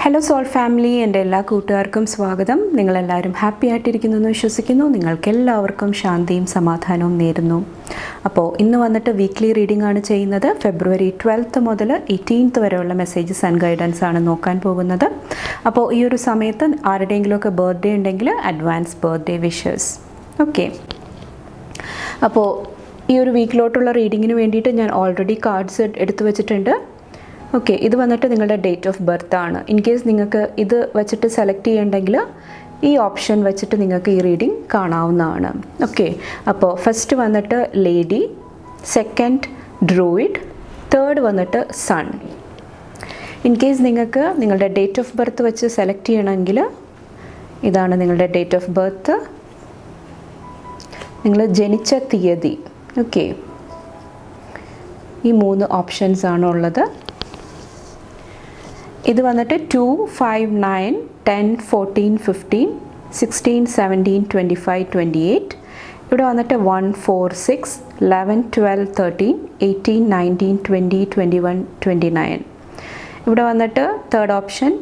Hello soul family, എൻ്റെ എല്ലാ കൂട്ടുകാർക്കും സ്വാഗതം. നിങ്ങളെല്ലാവരും ഹാപ്പി ആയിട്ടിരിക്കുന്നു എന്ന് വിശ്വസിക്കുന്നു. നിങ്ങൾക്കെല്ലാവർക്കും ശാന്തിയും സമാധാനവും നേരുന്നു. അപ്പോൾ ഇന്ന് വന്നിട്ട് വീക്ക്ലി റീഡിംഗ് ആണ് ചെയ്യുന്നത്. ഫെബ്രുവരി 12 മുതൽ 18 വരെയുള്ള മെസ്സേജസ് ആൻഡ് ഗൈഡൻസ് ആണ് നോക്കാൻ പോകുന്നത്. അപ്പോൾ ഈ ഒരു സമയത്ത് ആരുടെയെങ്കിലുമൊക്കെ ബർത്ത്ഡേ ഉണ്ടെങ്കിൽ അഡ്വാൻസ് ബർത്ത്ഡേ വിഷസ്. ഓക്കെ, അപ്പോൾ ഈ ഒരു വീക്കിലോട്ടുള്ള റീഡിങ്ങിന് വേണ്ടിയിട്ട് ഞാൻ ഓൾറെഡി കാർഡ്സ് എടുത്തു വെച്ചിട്ടുണ്ട്. ഓക്കെ, ഇത് വന്നിട്ട് നിങ്ങളുടെ ഡേറ്റ് ഓഫ് ബർത്ത് ആണ്. ഇൻ കേസ് നിങ്ങൾക്ക് ഇത് വെച്ചിട്ട് സെലക്ട് ചെയ്യണമെങ്കിൽ ഈ ഓപ്ഷൻ വെച്ചിട്ട് നിങ്ങൾക്ക് ഈ റീഡിംഗ് കാണാവുന്നതാണ്. ഓക്കെ, അപ്പോൾ ഫസ്റ്റ് വന്നിട്ട് ലേഡി, സെക്കൻഡ് ഡ്രൂയിഡ്, തേർഡ് വന്നിട്ട് സൺ. ഇൻ കേസ് നിങ്ങൾക്ക് നിങ്ങളുടെ ഡേറ്റ് ഓഫ് ബർത്ത് വെച്ച് സെലക്ട് ചെയ്യണമെങ്കിൽ ഇതാണ് നിങ്ങളുടെ ഡേറ്റ് ഓഫ് ബർത്ത്, നിങ്ങൾ ജനിച്ച തീയതി. ഓക്കെ, ഈ 3 ഓപ്ഷൻസ് ആണ് ഉള്ളത്. ഇത് വന്നിട്ട് 2, 5, 9, 10, 14, 15, 16, 17, 25, 28. ഇവിടെ വന്നിട്ട് 1, 4, 6, 11, 12, 13, 18, 19, 20, 21, 29. ഇവിടെ വന്നിട്ട് തേർഡ് ഓപ്ഷൻ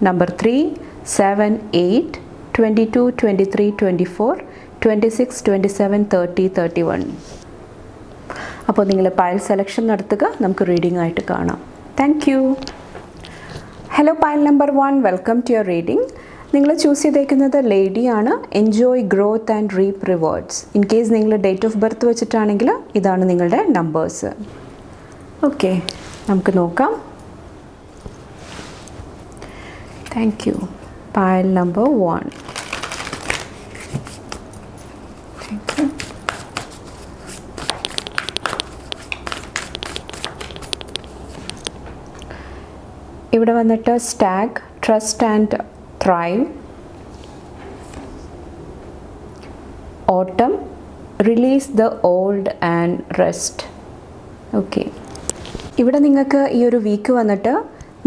നമ്പർ 3, 7, 8, 22, 23, 24, 26, 27, 30, 31. അപ്പോൾ നിങ്ങൾ പൈൽ സെലക്ഷൻ നടത്തുക. നമുക്ക് റീഡിംഗ് ആയിട്ട് കാണാം. Thank you. Hello pile number 1, welcome to your reading. നിങ്ങൾ ചൂസ് ചെയ്തേക്കുന്നത് ലേഡിയാണ്. Enjoy growth and reap rewards. In case നിങ്ങൾ ഡേറ്റ് ഓഫ് ബർത്ത് വെച്ചിട്ടാണെങ്കിൽ ഇതാണ് നിങ്ങളുടെ നമ്പേഴ്സ്. ഓക്കെ, നമുക്ക് നോക്കാം. Thank you. Pile number 1. Thank you. ഇവിടെ വന്നിട്ട് stag, trust and thrive, autumn, release the old and rest. Okay, ഇവിടെ നിങ്ങൾക്ക് ഈ ഒരു വീക്ക് വന്നിട്ട്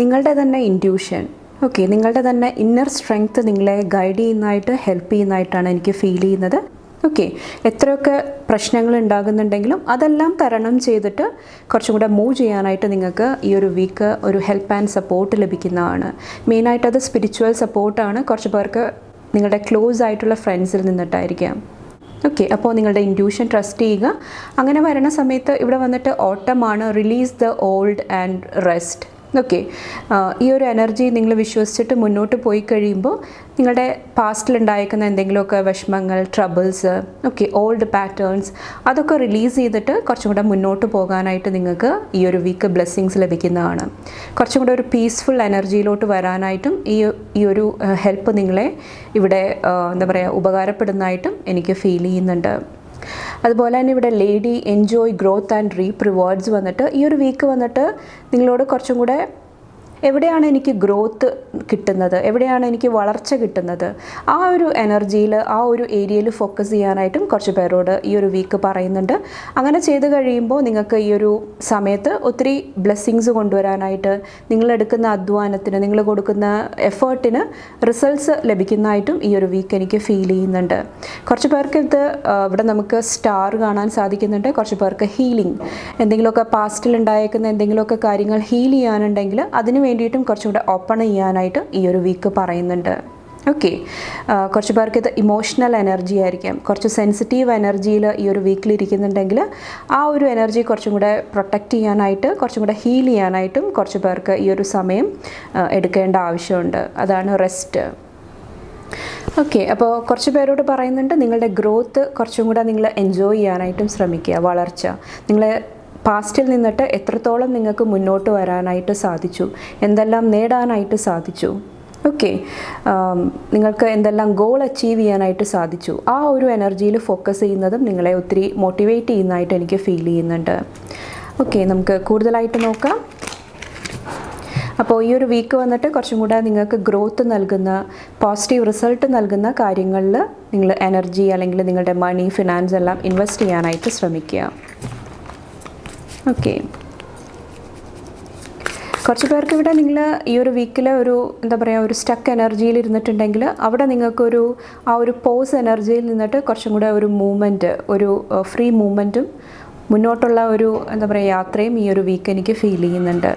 നിങ്ങളുടെ തന്നെ ഇൻറ്റ്യൂഷൻ, ഓക്കെ, നിങ്ങളുടെ തന്നെ ഇന്നർ സ്ട്രെങ്ത്ത് നിങ്ങളെ ഗൈഡ് ചെയ്യുന്നതായിട്ട് ഹെൽപ്പ് ചെയ്യുന്നതായിട്ടാണ് എനിക്ക് ഫീൽ ചെയ്യുന്നത്. ഓക്കെ, എത്രയൊക്കെ പ്രശ്നങ്ങൾ ഉണ്ടാകുന്നുണ്ടെങ്കിലും അതെല്ലാം തരണം ചെയ്തിട്ട് കുറച്ചും കൂടെ മൂവ് ചെയ്യാനായിട്ട് നിങ്ങൾക്ക് ഈ ഒരു വീക്ക് ഒരു ഹെൽപ്പ് ആൻഡ് സപ്പോർട്ട് ലഭിക്കുന്നതാണ്. മെയിനായിട്ട് അത് സ്പിരിച്വൽ സപ്പോർട്ടാണ്. കുറച്ച് പേർക്ക് നിങ്ങളുടെ ക്ലോസ് ആയിട്ടുള്ള ഫ്രണ്ട്സിൽ നിന്നിട്ടായിരിക്കാം. ഓക്കെ, അപ്പോൾ നിങ്ങളുടെ ഇൻറ്റ്യൂഷൻ ട്രസ്റ്റ് ചെയ്യുക. അങ്ങനെ വരണ സമയത്ത് ഇവിടെ വന്നിട്ട് ഓട്ടമാണ്, release the old and rest. Okay, ഈ ഒരു എനർജി നിങ്ങൾ വിശ്വസിച്ചിട്ട് മുന്നോട്ട് പോയി കഴിയുമ്പോൾ നിങ്ങളുടെ പാസ്റ്റിലുണ്ടായിരിക്കുന്ന എന്തെങ്കിലുമൊക്കെ വിഷമങ്ങൾ, ട്രബിൾസ്, ഓക്കെ, ഓൾഡ് പാറ്റേൺസ് അതൊക്കെ റിലീസ് ചെയ്തിട്ട് കുറച്ചും കൂടെ മുന്നോട്ട് പോകാനായിട്ട് നിങ്ങൾക്ക് ഈ ഒരു വീക്ക് ബ്ലെസ്സിങ്സ് ലഭിക്കുന്നതാണ്. കുറച്ചും കൂടെ ഒരു പീസ്ഫുൾ എനർജിയിലോട്ട് വരാനായിട്ടും ഈ ഒരു ഹെൽപ്പ് നിങ്ങളെ ഇവിടെ എന്താ പറയുക ഉപകാരപ്പെടുന്നതായിട്ടും എനിക്ക് ഫീൽ ചെയ്യുന്നുണ്ട്. അതുപോലെ തന്നെ ഇവിടെ lady, enjoy growth and reap rewards വന്നിട്ട് ഈ ഒരു വീക്ക് വന്നിട്ട് നിങ്ങളോട് കുറച്ചും കൂടെ എവിടെയാണ് എനിക്ക് ഗ്രോത്ത് കിട്ടുന്നത്, എവിടെയാണ് എനിക്ക് വളർച്ച കിട്ടുന്നത്, ആ ഒരു എനർജിയിൽ ആ ഒരു ഏരിയയിൽ ഫോക്കസ് ചെയ്യാനായിട്ടും കുറച്ച് പേരോട് ഈ ഒരു വീക്ക് പറയുന്നുണ്ട്. അങ്ങനെ ചെയ്ത് കഴിയുമ്പോൾ നിങ്ങൾക്ക് ഈ ഒരു സമയത്ത് ഒത്തിരി ബ്ലെസ്സിങ്സ് കൊണ്ടുവരാനായിട്ട് നിങ്ങളെടുക്കുന്ന അധ്വാനത്തിന്, നിങ്ങൾ കൊടുക്കുന്ന എഫേർട്ടിന് റിസൾട്ട്സ് ലഭിക്കുന്നതായിട്ടും ഈ ഒരു വീക്ക് എനിക്ക് ഫീൽ ചെയ്യുന്നുണ്ട്. കുറച്ച് പേർക്ക് ഇത് ഇവിടെ നമുക്ക് സ്റ്റാർ കാണാൻ സാധിക്കുന്നുണ്ട്. കുറച്ച് പേർക്ക് ഹീലിംഗ്, എന്തെങ്കിലുമൊക്കെ പാസ്റ്റിൽ ഉണ്ടായേക്കുന്ന എന്തെങ്കിലുമൊക്കെ കാര്യങ്ങൾ ഹീൽ ചെയ്യാനുണ്ടെങ്കിൽ അതിന് വേണ്ടിയിട്ടും കുറച്ചുകൂടെ ഓപ്പൺ ചെയ്യാനായിട്ട് ഈ ഒരു വീക്ക് പറയുന്നുണ്ട്. ഓക്കെ, കുറച്ച് പേർക്ക് ഇത് ഇമോഷണൽ എനർജി ആയിരിക്കാം. കുറച്ച് സെൻസിറ്റീവ് എനർജിയിൽ ഈ ഒരു വീക്കിൽ ഇരിക്കുന്നുണ്ടെങ്കിൽ ആ ഒരു എനർജി കുറച്ചും കൂടെ പ്രൊട്ടക്റ്റ് ചെയ്യാനായിട്ട്, കുറച്ചും കൂടെ ഹീൽ ചെയ്യാനായിട്ടും കുറച്ച് പേർക്ക് ഈ ഒരു സമയം എടുക്കേണ്ട ആവശ്യമുണ്ട്. അതാണ് റെസ്റ്റ്. ഓക്കെ, അപ്പോൾ കുറച്ച് പേരോട് പറയുന്നുണ്ട് നിങ്ങളുടെ ഗ്രോത്ത് കുറച്ചും കൂടെ നിങ്ങൾ എൻജോയ് ചെയ്യാനായിട്ടും ശ്രമിക്കുക. വളർച്ച, നിങ്ങളെ പാസ്റ്റിൽ നിന്നിട്ട് എത്രത്തോളം നിങ്ങൾക്ക് മുന്നോട്ട് വരാനായിട്ട് സാധിച്ചു, എന്തെല്ലാം നേടാനായിട്ട് സാധിച്ചു, ഓക്കെ, നിങ്ങൾക്ക് എന്തെല്ലാം ഗോൾ അച്ചീവ് ചെയ്യാനായിട്ട് സാധിച്ചു, ആ ഒരു എനർജിയിൽ ഫോക്കസ് ചെയ്യുന്നതും നിങ്ങളെ ഒത്തിരി മോട്ടിവേറ്റ് ചെയ്യുന്നതായിട്ട് എനിക്ക് ഫീൽ ചെയ്യുന്നുണ്ട്. ഓക്കെ, നമുക്ക് കൂടുതലായിട്ട് നോക്കാം. അപ്പോൾ ഈ ഒരു വീക്ക് വന്നിട്ട് കുറച്ചും കൂടെ നിങ്ങൾക്ക് ഗ്രോത്ത് നൽകുന്ന, പോസിറ്റീവ് റിസൾട്ട് നൽകുന്ന കാര്യങ്ങളിൽ നിങ്ങൾ എനർജി അല്ലെങ്കിൽ നിങ്ങളുടെ മണി, ഫിനാൻസ് എല്ലാം ഇൻവെസ്റ്റ് ചെയ്യാനായിട്ട് ശ്രമിക്കുക. ഓക്കെ, കുറച്ച് പേർക്ക് ഇവിടെ നിങ്ങൾ ഈ ഒരു വീക്കിൽ ഒരു എന്താ പറയുക ഒരു സ്റ്റക്ക് എനർജിയിൽ ഇരുന്നിട്ടുണ്ടെങ്കിൽ അവിടെ നിങ്ങൾക്കൊരു ആ ഒരു പോസ് എനർജിയിൽ നിന്നിട്ട് കുറച്ചും കൂടെ ഒരു മൂവ്മെൻറ്റ്, ഒരു ഫ്രീ മൂവ്മെൻറ്റും മുന്നോട്ടുള്ള ഒരു എന്താ പറയുക യാത്രയും ഈ ഒരു വീക്ക് എനിക്ക് ഫീൽ ചെയ്യുന്നുണ്ട്.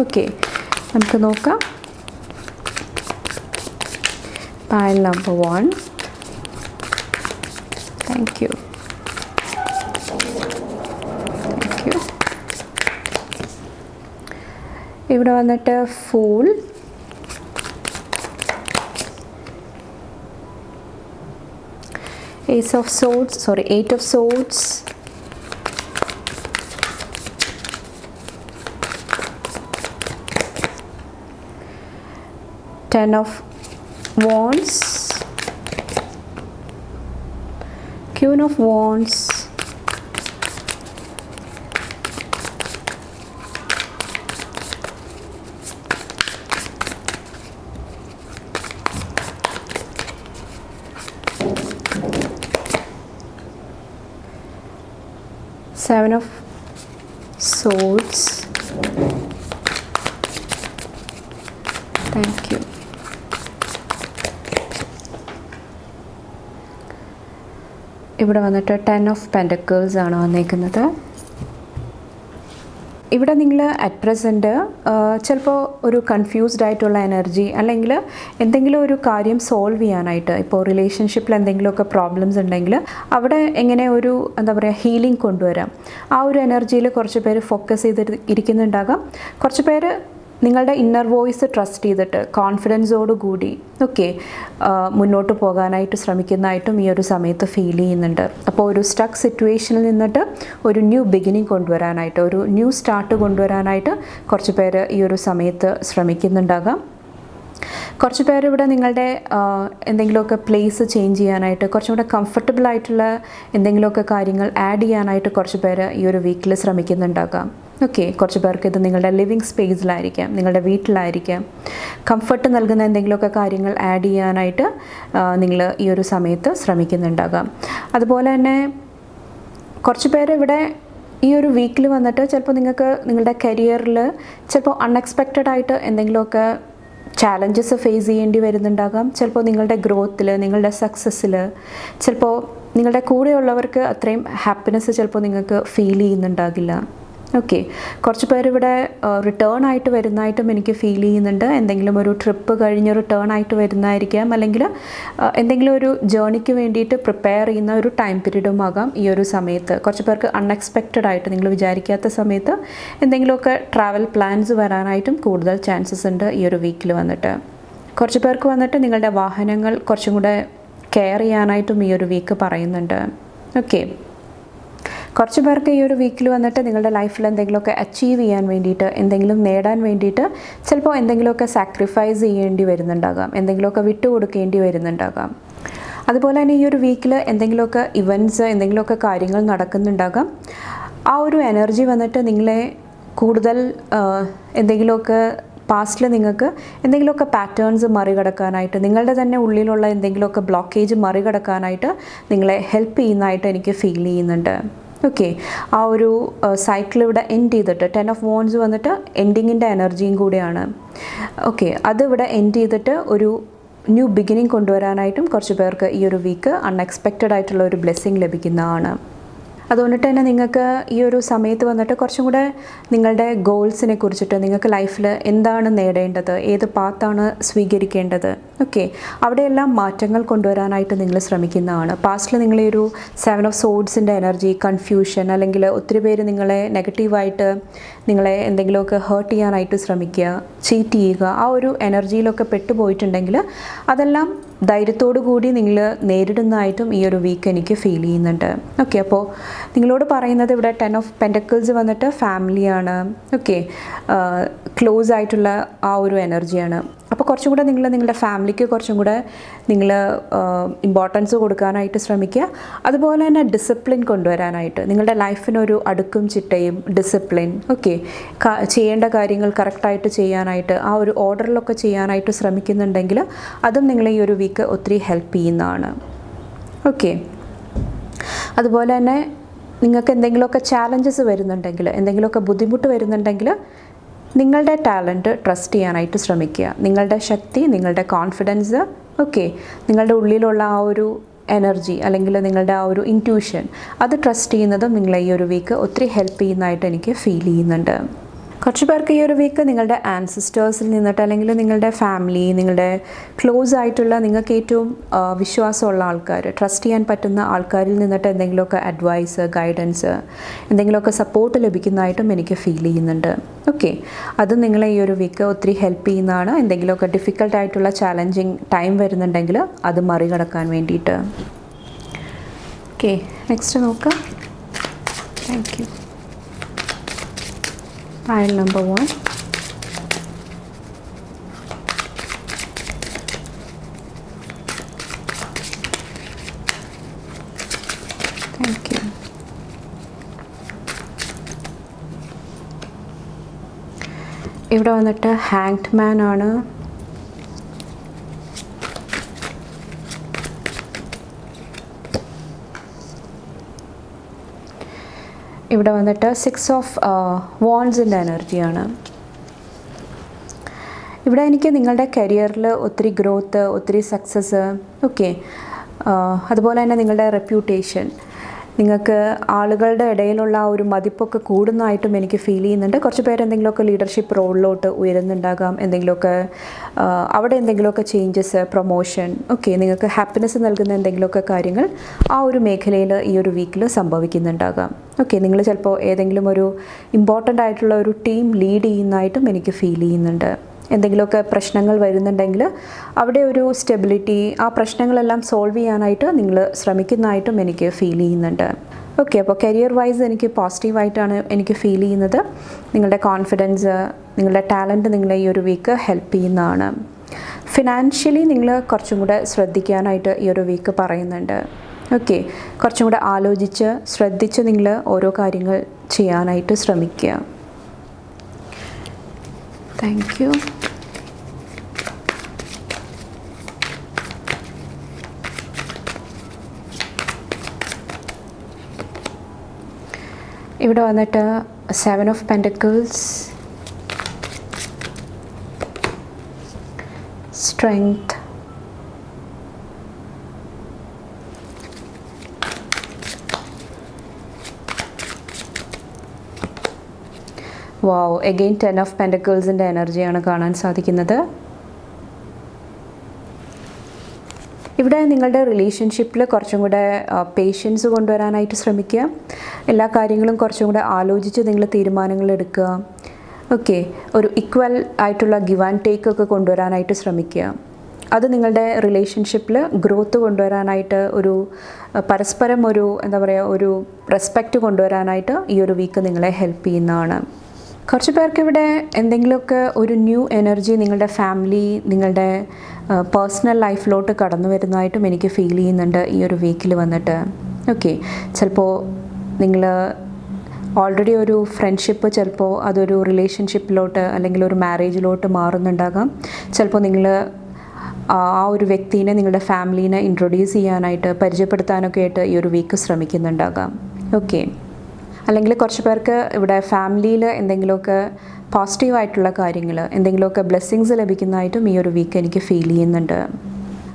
ഓക്കെ, നമുക്ക് നോക്കാം. Pile number 1. Thank you. Thank you. ഇവിടെ വന്നിട്ട് Fool. Ace of Swords, sorry, 8 of Swords. Ten of Wands. Queen of Wands. Seven of Swords. Thank you. ഇവിടെ വന്നിട്ട് 10 of Pentacles ആണ് വന്നേക്കുന്നത്. ഇവിടെ നിങ്ങൾ അറ്റ് പ്രസൻറ്റ് ചിലപ്പോൾ ഒരു കൺഫ്യൂസ്ഡ് ആയിട്ടുള്ള എനർജി, അല്ലെങ്കിൽ എന്തെങ്കിലും ഒരു കാര്യം സോൾവ് ചെയ്യാനായിട്ട്, ഇപ്പോൾ റിലേഷൻഷിപ്പിൽ എന്തെങ്കിലുമൊക്കെ പ്രോബ്ലംസ് ഉണ്ടെങ്കിൽ അവിടെ എങ്ങനെ ഒരു എന്താ പറയുക ഹീലിംഗ് കൊണ്ടുവരാം, ആ ഒരു എനർജിയിൽ കുറച്ച് പേര് ഫോക്കസ് ചെയ്ത് ഇരിക്കുന്നുണ്ടാകാം. കുറച്ച് പേര് നിങ്ങളുടെ ഇന്നർ വോയിസ് ട്രസ്റ്റ് ചെയ്തിട്ട് കോൺഫിഡൻസോട് കൂടി മുന്നോട്ട് പോകാനായിട്ട് ശ്രമിക്കുന്നതായിട്ടും ഈ ഒരു സമയത്ത് ഫീൽ ചെയ്യുന്നുണ്ട്. അപ്പോൾ ഒരു സ്റ്റക്ക് സിറ്റുവേഷനിൽ നിന്നിട്ട് ഒരു ന്യൂ ബിഗിനിങ് കൊണ്ടുവരാനായിട്ട്, ഒരു ന്യൂ സ്റ്റാർട്ട് കൊണ്ടുവരാനായിട്ട് കുറച്ച് പേര് ഈ ഒരു സമയത്ത് ശ്രമിക്കുന്നുണ്ടാകാം. കുറച്ച് പേര് ഇവിടെ നിങ്ങളുടെ എന്തെങ്കിലുമൊക്കെ പ്ലേസ് ചേഞ്ച് ചെയ്യാനായിട്ട്, കുറച്ചും കൂടെ കംഫർട്ടബിൾ ആയിട്ടുള്ള എന്തെങ്കിലുമൊക്കെ കാര്യങ്ങൾ ആഡ് ചെയ്യാനായിട്ട് കുറച്ച് പേര് ഈ ഒരു വീക്കിൽ ശ്രമിക്കുന്നുണ്ടാകാം. കുറച്ച് പേർക്ക് ഇത് നിങ്ങളുടെ ലിവിങ് സ്പേസിലായിരിക്കാം, നിങ്ങളുടെ വീട്ടിലായിരിക്കാം. കംഫർട്ട് നൽകുന്ന എന്തെങ്കിലുമൊക്കെ കാര്യങ്ങൾ ആഡ് ചെയ്യാനായിട്ട് നിങ്ങൾ ഈ ഒരു സമയത്ത് ശ്രമിക്കുന്നുണ്ടാകാം. അതുപോലെ തന്നെ കുറച്ച് പേര് ഇവിടെ ഈ ഒരു വീക്കിൽ വന്നിട്ട് ചിലപ്പോൾ നിങ്ങൾക്ക് നിങ്ങളുടെ കരിയറിൽ ചിലപ്പോൾ അൺഎക്സ്പെക്റ്റഡ് ആയിട്ട് എന്തെങ്കിലുമൊക്കെ ചാലഞ്ചസ് ഫേസ് ചെയ്യേണ്ടി വരുന്നുണ്ടാകാം. ചിലപ്പോൾ നിങ്ങളുടെ ഗ്രോത്തിൽ, നിങ്ങളുടെ സക്സസ്സിൽ, ചിലപ്പോൾ നിങ്ങളുടെ കൂടെയുള്ളവർക്ക് അത്രയും ഹാപ്പിനെസ് ചിലപ്പോൾ നിങ്ങൾക്ക് ഫീൽ ചെയ്യുന്നുണ്ടാകില്ല. കുറച്ച് പേരിവിടെ റിട്ടേൺ ആയിട്ട് വരുന്നതായിട്ടും എനിക്ക് ഫീൽ ചെയ്യുന്നുണ്ട്. എന്തെങ്കിലും ഒരു ട്രിപ്പ് കഴിഞ്ഞ് റിട്ടേൺ ആയിട്ട് വരുന്നതായിരിക്കാം, അല്ലെങ്കിൽ എന്തെങ്കിലും ഒരു ജേണിക്ക് വേണ്ടിയിട്ട് പ്രിപ്പയർ ചെയ്യുന്ന ഒരു ടൈം പീരീഡും ആകാം ഈ ഒരു സമയത്ത്. കുറച്ച് പേർക്ക് അൺഎക്സ്പെക്റ്റഡ് ആയിട്ട്, നിങ്ങൾ വിചാരിക്കാത്ത സമയത്ത് എന്തെങ്കിലുമൊക്കെ ട്രാവൽ പ്ലാൻസ് വരാനായിട്ടും കൂടുതൽ ചാൻസസ് ഉണ്ട് ഈ ഒരു വീക്കിൽ വന്നിട്ട്. കുറച്ച് പേർക്ക് വന്നിട്ട് നിങ്ങളുടെ വാഹനങ്ങൾ കുറച്ചും കൂടെ കെയർ ചെയ്യാനായിട്ടും ഈ ഒരു വീക്ക് പറയുന്നുണ്ട്. കുറച്ച് പേർക്ക് ഈ ഒരു വീക്കിൽ വന്നിട്ട് നിങ്ങളുടെ ലൈഫിൽ എന്തെങ്കിലുമൊക്കെ അച്ചീവ് ചെയ്യാൻ വേണ്ടിയിട്ട്, എന്തെങ്കിലും നേടാൻ വേണ്ടിയിട്ട് ചിലപ്പോൾ എന്തെങ്കിലുമൊക്കെ സാക്രിഫൈസ് ചെയ്യേണ്ടി വരുന്നുണ്ടാകാം, എന്തെങ്കിലുമൊക്കെ വിട്ടുകൊടുക്കേണ്ടി വരുന്നുണ്ടാകാം. അതുപോലെ തന്നെ ഈ ഒരു വീക്കിൽ എന്തെങ്കിലുമൊക്കെ ഇവൻറ്റ്സ്, എന്തെങ്കിലുമൊക്കെ കാര്യങ്ങൾ നടക്കുന്നുണ്ടാകാം. ആ ഒരു എനർജി വന്നിട്ട് നിങ്ങളെ കൂടുതൽ എന്തെങ്കിലുമൊക്കെ പാസ്റ്റിൽ നിങ്ങൾക്ക് എന്തെങ്കിലുമൊക്കെ പാറ്റേൺസ് മറികടക്കാനായിട്ട്, നിങ്ങളുടെ തന്നെ ഉള്ളിലുള്ള എന്തെങ്കിലുമൊക്കെ ബ്ലോക്കേജ് മറികടക്കാനായിട്ട് നിങ്ങളെ ഹെൽപ്പ് ചെയ്യുന്നതായിട്ട് എനിക്ക് ഫീൽ ചെയ്യുന്നുണ്ട്. ആ ഒരു സൈക്കിൾ ഇവിടെ എൻഡ് ചെയ്തിട്ട് 10 of Wands വന്നിട്ട് എൻഡിങ്ങിൻ്റെ എനർജിയും കൂടെയാണ്. അതിവിടെ എൻഡ് ചെയ്തിട്ട് ഒരു ന്യൂ ബിഗിനിങ് കൊണ്ടുവരാനായിട്ടും കുറച്ച് പേർക്ക് ഈ ഒരു വീക്ക് അൺഎക്സ്പെക്റ്റഡ് ആയിട്ടുള്ള ഒരു ബ്ലെസ്സിങ് ലഭിക്കുന്നതാണ്. അതുകൊണ്ടിട്ട് തന്നെ നിങ്ങൾക്ക് ഈ ഒരു സമയത്ത് വന്നിട്ട് കുറച്ചും കൂടെ നിങ്ങളുടെ ഗോൾസിനെ കുറിച്ചിട്ട്, നിങ്ങൾക്ക് ലൈഫിൽ എന്താണ് നേടേണ്ടത്, ഏത് പാത്താണ് സ്വീകരിക്കേണ്ടത്, അവിടെയെല്ലാം മാറ്റങ്ങൾ കൊണ്ടുവരാനായിട്ട് നിങ്ങൾ ശ്രമിക്കുന്നതാണ്. പാസ്റ്റിൽ നിങ്ങളെ ഒരു 7 of Swordsൻ്റെ എനർജി, കൺഫ്യൂഷൻ, അല്ലെങ്കിൽ ഒത്തിരി പേര് നിങ്ങളെ നെഗറ്റീവായിട്ട് നിങ്ങളെ എന്തെങ്കിലുമൊക്കെ ഹേർട്ട് ചെയ്യാനായിട്ട് ശ്രമിക്കുക, ചീറ്റ് ചെയ്യുക, ആ ഒരു എനർജിയിലൊക്കെ പെട്ടുപോയിട്ടുണ്ടെങ്കിൽ അതെല്ലാം ധൈര്യത്തോടു കൂടി നിങ്ങൾ നേരിടുന്നതായിട്ടും ഈ ഒരു വീക്ക് എനിക്ക് ഫീൽ ചെയ്യുന്നുണ്ട്. അപ്പോൾ നിങ്ങളോട് പറയുന്നത് ഇവിടെ 10 of Pentacles വന്നിട്ട് ഫാമിലിയാണ്. ക്ലോസ് ആയിട്ടുള്ള ആ ഒരു എനർജിയാണ്. അപ്പോൾ കുറച്ചും കൂടെ നിങ്ങളുടെ ഫാമിലിക്ക് കുറച്ചും കൂടെ നിങ്ങൾ ഇമ്പോർട്ടൻസ് കൊടുക്കാനായിട്ട് ശ്രമിക്കുക. അതുപോലെ തന്നെ ഡിസിപ്ലിൻ കൊണ്ടുവരാനായിട്ട്, നിങ്ങളുടെ ലൈഫിനൊരു അടുക്കും ചിട്ടയും ഡിസിപ്ലിൻ, ചെയ്യേണ്ട കാര്യങ്ങൾ കറക്റ്റായിട്ട് ചെയ്യാനായിട്ട്, ആ ഒരു ഓർഡറിലൊക്കെ ചെയ്യാനായിട്ട് ശ്രമിക്കുന്നുണ്ടെങ്കിൽ അതും നിങ്ങളെ ഈ ഒരു വീക്ക് ഒത്തിരി ഹെൽപ്പ് ചെയ്യുന്നതാണ്. അതുപോലെ തന്നെ നിങ്ങൾക്ക് എന്തെങ്കിലുമൊക്കെ ചാലഞ്ചസ് വരുന്നുണ്ടെങ്കിൽ, എന്തെങ്കിലുമൊക്കെ ബുദ്ധിമുട്ട് വരുന്നുണ്ടെങ്കിൽ നിങ്ങളുടെ ടാലൻറ്റ് ട്രസ്റ്റ് ചെയ്യാനായിട്ട് ശ്രമിക്കുക. നിങ്ങളുടെ ശക്തി, നിങ്ങളുടെ കോൺഫിഡൻസ്, നിങ്ങളുടെ ഉള്ളിലുള്ള ആ ഒരു എനർജി, അല്ലെങ്കിൽ നിങ്ങളുടെ ആ ഒരു ഇൻറ്റ്യൂഷൻ, അത് ട്രസ്റ്റ് ചെയ്യുന്നതും നിങ്ങളെ ഈ ഒരു വീക്ക് ഒത്തിരി ഹെൽപ്പ് ചെയ്യുന്നതായിട്ട് എനിക്ക് ഫീൽ ചെയ്യുന്നുണ്ട്. കുറച്ച് പേർക്ക് ഈ ഒരു വീക്ക് നിങ്ങളുടെ ആൻസിസ്റ്റേഴ്സിൽ നിന്നിട്ട് അല്ലെങ്കിൽ നിങ്ങളുടെ ഫാമിലി, നിങ്ങളുടെ ക്ലോസ് ആയിട്ടുള്ള നിങ്ങൾക്ക് ഏറ്റവും വിശ്വാസമുള്ള ആൾക്കാർ, ട്രസ്റ്റ് ചെയ്യാൻ പറ്റുന്ന ആൾക്കാരിൽ നിന്നിട്ട് എന്തെങ്കിലുമൊക്കെ അഡ്വൈസ്, ഗൈഡൻസ്, എന്തെങ്കിലുമൊക്കെ സപ്പോർട്ട് ലഭിക്കുന്നതായിട്ടും എനിക്ക് ഫീൽ ചെയ്യുന്നുണ്ട്. ഓക്കെ, അത് നിങ്ങളെ ഈ ഒരു വീക്ക് ഒത്തിരി ഹെൽപ്പ് ചെയ്യുന്നതാണ്. എന്തെങ്കിലുമൊക്കെ ഡിഫിക്കൽട്ടായിട്ടുള്ള ചാലഞ്ചിങ് ടൈം വരുന്നുണ്ടെങ്കിൽ അത് മറികടക്കാൻ വേണ്ടിയിട്ട്. ഓക്കെ, നെക്സ്റ്റ് നോക്കാം. Thank U. Pile number 1. Thank you. ഇവിടെ വന്നിട്ട് ഹാങ്ഡ് മാൻ ആണ്. ഇവിടെ വന്നിട്ട് 6 ഓഫ് വാൻഡ്സിൻ്റെ എനർജിയാണ്. ഇവിടെ എനിക്ക് നിങ്ങളുടെ കരിയറിൽ ഒത്തിരി ഗ്രോത്ത്, ഒത്തിരി സക്സസ്, ഓക്കെ, അതുപോലെ തന്നെ നിങ്ങളുടെ റെപ്യൂട്ടേഷൻ, നിങ്ങൾക്ക് ആളുകളുടെ ഇടയിലുള്ള ആ ഒരു മതിപ്പൊക്കെ കൂടുന്നതായിട്ടും എനിക്ക് ഫീൽ ചെയ്യുന്നുണ്ട്. കുറച്ച് പേര് എന്തെങ്കിലുമൊക്കെ ലീഡർഷിപ്പ് റോളിലോട്ട് ഉയരുന്നുണ്ടാകാം, എന്തെങ്കിലുമൊക്കെ അവിടെ എന്തെങ്കിലുമൊക്കെ ചേഞ്ചസ്, പ്രൊമോഷൻ, ഓക്കെ, നിങ്ങൾക്ക് ഹാപ്പിനെസ് നൽകുന്ന എന്തെങ്കിലുമൊക്കെ കാര്യങ്ങൾ ആ ഒരു മേഖലയിൽ ഈ ഒരു വീക്കിൽ സംഭവിക്കുന്നുണ്ടാകാം. ഓക്കെ, നിങ്ങൾ ചിലപ്പോൾ ഏതെങ്കിലും ഒരു ഇമ്പോർട്ടൻ്റ് ആയിട്ടുള്ള ഒരു ടീം ലീഡ് ചെയ്യുന്നതായിട്ടും എനിക്ക് ഫീൽ ചെയ്യുന്നുണ്ട്. എന്തെങ്കിലുമൊക്കെ പ്രശ്നങ്ങൾ വരുന്നുണ്ടെങ്കിൽ അവിടെ ഒരു സ്റ്റെബിലിറ്റി, ആ പ്രശ്നങ്ങളെല്ലാം സോൾവ് ചെയ്യാനായിട്ട് നിങ്ങൾ ശ്രമിക്കുന്നതായിട്ടും എനിക്ക് ഫീൽ ചെയ്യുന്നുണ്ട്. ഓക്കെ, അപ്പോൾ കരിയർ വൈസ് എനിക്ക് പോസിറ്റീവായിട്ടാണ് എനിക്ക് ഫീൽ ചെയ്യുന്നത്. നിങ്ങളുടെ കോൺഫിഡൻസ്, നിങ്ങളുടെ ടാലൻറ്റ് നിങ്ങളെ ഈ ഒരു വീക്ക് ഹെൽപ്പ് ചെയ്യുന്നതാണ്. ഫിനാൻഷ്യലി നിങ്ങൾ കുറച്ചും കൂടെ ശ്രദ്ധിക്കാനായിട്ട് ഈ ഒരു വീക്ക് പറയുന്നുണ്ട്. ഓക്കെ, കുറച്ചും കൂടെ ആലോചിച്ച് ശ്രദ്ധിച്ച് നിങ്ങൾ ഓരോ കാര്യങ്ങൾ ചെയ്യാനായിട്ട് ശ്രമിക്കുക. Thank you. ഇവിടെ വന്നിട്ട് 7 of pentacles, strength, wow, again 10 of പെൻറ്റക്കിൾസിൻ്റെ എനർജിയാണ് കാണാൻ സാധിക്കുന്നത്. ഇവിടെ നിങ്ങളുടെ റിലേഷൻഷിപ്പിൽ കുറച്ചും കൂടെ പേഷ്യൻസ് കൊണ്ടുവരാനായിട്ട് ശ്രമിക്കുക. എല്ലാ കാര്യങ്ങളും കുറച്ചും കൂടെ ആലോചിച്ച് നിങ്ങൾ തീരുമാനങ്ങൾ എടുക്കുക. ഓക്കെ, ഒരു ഈക്വൽ ആയിട്ടുള്ള ഗിവ് ആൻഡ് ടേക്ക് ഒക്കെ കൊണ്ടുവരാനായിട്ട് ശ്രമിക്കുക. അത് നിങ്ങളുടെ റിലേഷൻഷിപ്പിൽ ഗ്രോത്ത് കൊണ്ടുവരാനായിട്ട്, ഒരു പരസ്പരം ഒരു എന്താ പറയുക, ഒരു റെസ്പെക്റ്റ് കൊണ്ടുവരാനായിട്ട് ഈ ഒരു വീക്ക് നിങ്ങളെ ഹെൽപ്പ് ചെയ്യുന്നതാണ്. കുറച്ച് പേർക്ക് ഇവിടെ എന്തെങ്കിലുമൊക്കെ ഒരു ന്യൂ എനർജി നിങ്ങളുടെ ഫാമിലി, നിങ്ങളുടെ പേഴ്സണൽ ലൈഫിലോട്ട് കടന്നു വരുന്നതായിട്ടും എനിക്ക് ഫീൽ ചെയ്യുന്നുണ്ട് ഈ ഒരു വീക്കിൽ വന്നിട്ട്. ഓക്കെ, ചിലപ്പോൾ നിങ്ങൾ ഓൾറെഡി ഒരു ഫ്രണ്ട്ഷിപ്പ് ചിലപ്പോൾ അതൊരു റിലേഷൻഷിപ്പിലോട്ട് അല്ലെങ്കിൽ ഒരു മാരേജിലോട്ട് മാറുന്നുണ്ടാകാം. ചിലപ്പോൾ നിങ്ങൾ ആ ഒരു വ്യക്തിനെ നിങ്ങളുടെ ഫാമിലീനെ ഇൻട്രൊഡ്യൂസ് ചെയ്യാനായിട്ട്, പരിചയപ്പെടുത്താനൊക്കെ ആയിട്ട് ഈ ഒരു വീക്ക് ശ്രമിക്കുന്നുണ്ടാകാം. ഓക്കെ, അല്ലെങ്കിൽ കുറച്ച് പേർക്ക് ഇവിടെ ഫാമിലിയിൽ എന്തെങ്കിലുമൊക്കെ പോസിറ്റീവായിട്ടുള്ള കാര്യങ്ങൾ, എന്തെങ്കിലുമൊക്കെ ബ്ലെസ്സിങ്സ് ലഭിക്കുന്നതായിട്ടും ഈ ഒരു വീക്ക് എനിക്ക് ഫീൽ ചെയ്യുന്നുണ്ട്.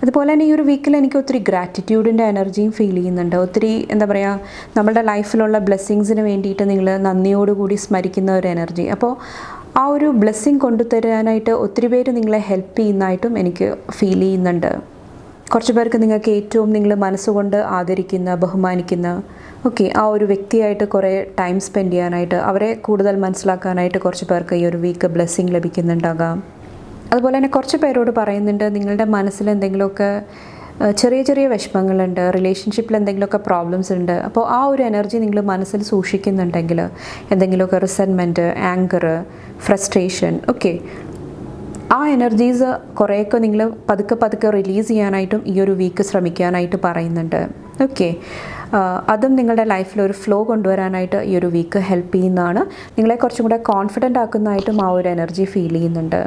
അതുപോലെ തന്നെ ഈ ഒരു വീക്കിൽ എനിക്ക് ഒത്തിരി ഗ്രാറ്റിറ്റ്യൂഡിൻ്റെ എനർജിയും ഫീൽ ചെയ്യുന്നുണ്ട്. ഒത്തിരി എന്താ പറയുക, നമ്മളുടെ ലൈഫിലുള്ള ബ്ലെസ്സിങ്സിന് വേണ്ടിയിട്ട് നിങ്ങൾ നന്ദിയോടുകൂടി സ്മരിക്കുന്ന ഒരു എനർജി. അപ്പോൾ ആ ഒരു ബ്ലെസ്സിങ് കൊണ്ടുതരാനായിട്ട് ഒത്തിരി പേര് നിങ്ങളെ ഹെൽപ്പ് ചെയ്യുന്നതായിട്ടും എനിക്ക് ഫീൽ ചെയ്യുന്നുണ്ട്. കുറച്ച് പേർക്ക് നിങ്ങൾക്ക് ഏറ്റവും നിങ്ങൾ മനസ്സുകൊണ്ട് ആദരിക്കുന്ന, ബഹുമാനിക്കുന്ന, ഓക്കെ, ആ ഒരു വ്യക്തിയായിട്ട് കുറേ ടൈം സ്പെൻഡ് ചെയ്യാനായിട്ട്, അവരെ കൂടുതൽ മനസ്സിലാക്കാനായിട്ട് കുറച്ച് പേർക്ക് ഈ ഒരു വീക്ക് ബ്ലെസ്സിങ് ലഭിക്കുന്നുണ്ടാകാം. അതുപോലെ തന്നെ കുറച്ച് പേരോട് പറയുന്നുണ്ട്, നിങ്ങളുടെ മനസ്സിൽ എന്തെങ്കിലുമൊക്കെ ചെറിയ ചെറിയ വിഷമങ്ങളുണ്ട്, റിലേഷൻഷിപ്പിൽ എന്തെങ്കിലുമൊക്കെ പ്രോബ്ലംസ് ഉണ്ട്. അപ്പോൾ ആ ഒരു എനർജി നിങ്ങൾ മനസ്സിൽ സൂക്ഷിക്കുന്നുണ്ടെങ്കിൽ, എന്തെങ്കിലുമൊക്കെ റിസെൻമെൻറ്റ്, ആങ്കർ, ഫ്രസ്ട്രേഷൻ, ഓക്കെ, ആ എനർജീസ് കുറേയൊക്കെ നിങ്ങൾ പതുക്കെ പതുക്കെ റിലീസ് ചെയ്യാനായിട്ടും ഈ ഒരു വീക്ക് ശ്രമിക്കാനായിട്ട് പറയുന്നുണ്ട്. ഓക്കെ, അതും നിങ്ങളുടെ ലൈഫിൽ ഒരു ഫ്ലോ കൊണ്ടുവരാനായിട്ട് ഈ ഒരു വീക്ക് ഹെൽപ്പ് ചെയ്യുന്നതാണ്. നിങ്ങളെ കുറച്ചും കൂടെ കോൺഫിഡൻ്റ് ആക്കുന്നതായിട്ടും ആ ഒരു എനർജി ഫീൽ ചെയ്യുന്നുണ്ട്.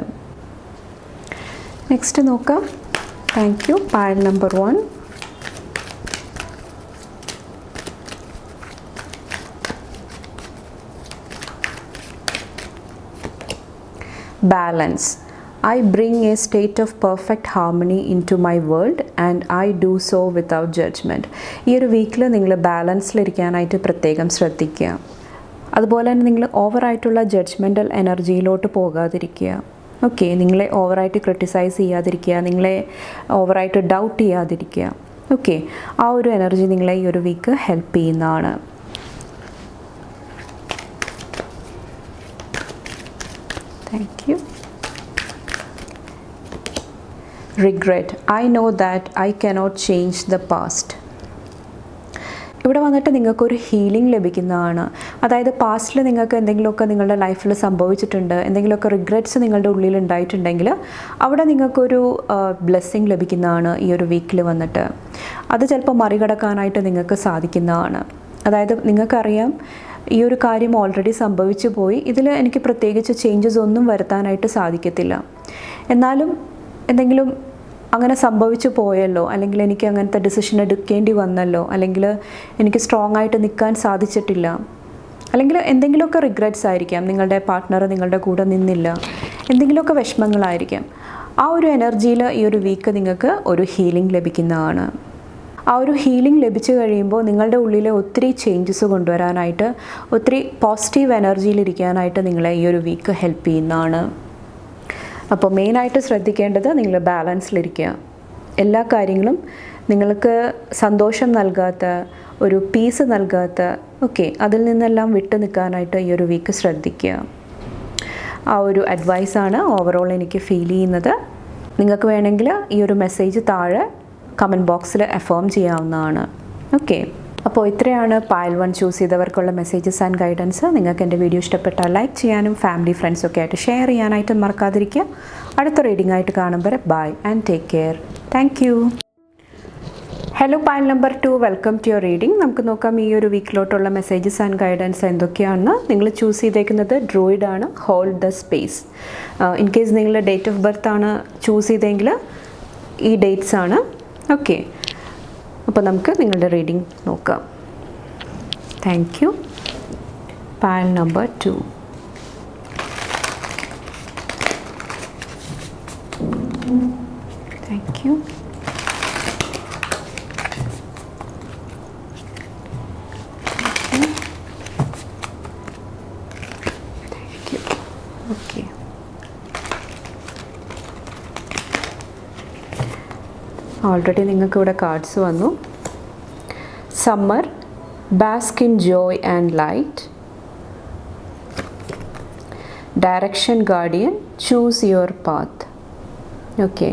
നെക്സ്റ്റ് നോക്കാം. Thank you. Pile number 1. Balance. I bring a state of perfect harmony into my world and I do so without judgment. ഈ ഒരു വീക്കിൽ നിങ്ങൾ ബാലൻസിലിരിക്കാനായിട്ട് പ്രത്യേകം ശ്രദ്ധിക്കുക. അതുപോലെ തന്നെ നിങ്ങൾ ഓവറായിട്ടുള്ള ജഡ്ജ്മെൻ്റൽ എനർജിയിലോട്ട് പോകാതിരിക്കുക. ഓക്കെ, നിങ്ങളെ ഓവറായിട്ട് ക്രിട്ടിസൈസ് ചെയ്യാതിരിക്കുക, നിങ്ങളെ ഓവറായിട്ട് ഡൗട്ട് ചെയ്യാതിരിക്കുക. ഓക്കെ, ആ ഒരു എനർജി നിങ്ങളെ ഈ ഒരു വീക്ക് ഹെൽപ്പ് ചെയ്യുന്നതാണ്. Thank you. Regret. I know that I cannot change the past. ഇവിടെ വന്നിട്ട് നിങ്ങൾക്കൊരു ഹീലിംഗ് ലഭിക്കുന്നതാണ്. അതായത് പാസ്റ്റിൽ നിങ്ങൾക്ക് എന്തെങ്കിലുമൊക്കെ നിങ്ങളുടെ ലൈഫിൽ സംഭവിച്ചിട്ടുണ്ട്, എന്തെങ്കിലുമൊക്കെ റിഗ്രറ്റ്സ് നിങ്ങളുടെ ഉള്ളിൽ ഉണ്ടായിട്ടുണ്ടെങ്കിൽ അവിടെ നിങ്ങൾക്കൊരു ബ്ലെസ്സിങ് ലഭിക്കുന്നതാണ് ഈ ഒരു വീക്കിൽ വന്നിട്ട്. അത് ചിലപ്പോൾ മറികടക്കാനായിട്ട് നിങ്ങൾക്ക് സാധിക്കുന്നതാണ്. അതായത് നിങ്ങൾക്കറിയാം ഈ ഒരു കാര്യം ഓൾറെഡി സംഭവിച്ചു പോയി, ഇതിൽ എനിക്ക് പ്രത്യേകിച്ച് ചേഞ്ചസ് ഒന്നും വരുത്താനായിട്ട് സാധിക്കത്തില്ല. എന്നാലും എന്തെങ്കിലും അങ്ങനെ സംഭവിച്ചു പോയല്ലോ, അല്ലെങ്കിൽ എനിക്ക് അങ്ങനത്തെ ഡിസിഷൻ എടുക്കേണ്ടി വന്നല്ലോ, അല്ലെങ്കിൽ എനിക്ക് സ്ട്രോങ് ആയിട്ട് നിൽക്കാൻ സാധിച്ചിട്ടില്ല, അല്ലെങ്കിൽ എന്തെങ്കിലുമൊക്കെ റിഗ്രറ്റ്സ് ആയിരിക്കാം, നിങ്ങളുടെ പാർട്ട്ണർ നിങ്ങളുടെ കൂടെ നിന്നില്ല, എന്തെങ്കിലുമൊക്കെ വിഷമങ്ങളായിരിക്കാം. ആ ഒരു എനർജിയിൽ ഈ ഒരു വീക്ക് നിങ്ങൾക്ക് ഒരു ഹീലിംഗ് ലഭിക്കുന്നതാണ്. ആ ഒരു ഹീലിംഗ് ലഭിച്ചു കഴിയുമ്പോൾ നിങ്ങളുടെ ഉള്ളിൽ ഒത്തിരി ചേഞ്ചസ് കൊണ്ടുവരാനായിട്ട്, ഒത്തിരി പോസിറ്റീവ് എനർജിയിലിരിക്കാനായിട്ട് നിങ്ങളെ ഈ ഒരു വീക്ക് ഹെൽപ്പ് ചെയ്യുന്നതാണ്. അപ്പോൾ മെയിനായിട്ട് ശ്രദ്ധിക്കേണ്ടത് നിങ്ങൾ ബാലൻസിലിരിക്കുക. എല്ലാ കാര്യങ്ങളും നിങ്ങൾക്ക് സന്തോഷം നൽകാത്ത, ഒരു പീസ് നൽകാത്ത, ഓക്കെ, അതിൽ നിന്നെല്ലാം വിട്ടു നിൽക്കാനായിട്ട് ഈ ഒരു വീക്ക് ശ്രദ്ധിക്കുക. ആ ഒരു അഡ്വൈസാണ് ഓവറോൾ എനിക്ക് ഫീൽ ചെയ്യുന്നത്. നിങ്ങൾക്ക് വേണമെങ്കിൽ ഈ ഒരു മെസ്സേജ് താഴെ കമൻറ്റ് ബോക്സിൽ അഫേം ചെയ്യാവുന്നതാണ്. ഓക്കെ, അപ്പോൾ ഇത്രയാണ് പൈൽ 1 ചൂസ് ചെയ്തവർക്കുള്ള മെസ്സേജസ് ആൻഡ് ഗൈഡൻസ്. നിങ്ങൾക്ക് എൻ്റെ വീഡിയോ ഇഷ്ടപ്പെട്ടാൽ ലൈക്ക് ചെയ്യാനും ഫാമിലി ഫ്രണ്ട്സൊക്കെ ആയിട്ട് ഷെയർ ചെയ്യാനായിട്ട് മറക്കാതിരിക്കുക. അടുത്ത റീഡിംഗ് ആയിട്ട് കാണുമ്പോൾ bye and take care. Thank you. Hello pile number 2, welcome to your reading. നമുക്ക് നോക്കാം ഈ ഒരു വീക്കിലോട്ടുള്ള മെസ്സേജസ് ആൻഡ് ഗൈഡൻസ് എന്തൊക്കെയാണെന്ന്. നിങ്ങൾ ചൂസ് ചെയ്തേക്കുന്നത് ഡ്രോയിഡാണ്, hold the space. In case നിങ്ങൾ ഡേറ്റ് ഓഫ് ബർത്ത് ആണ് ചൂസ് ചെയ്തെങ്കിൽ ഈ ഡേറ്റ്സ് ആണ്. ഓക്കെ, അപ്പോൾ നമുക്ക് നിങ്ങളുടെ റീഡിംഗ് നോക്കാം. Thank you. Pile number 2. Thank you. Thank you. Okay, already നിങ്ങൾക്ക് ഇവിടെ കാർഡ്സ് വന്നു. Summer, bask in Joy and light, direction guardian, choose your path. Okay,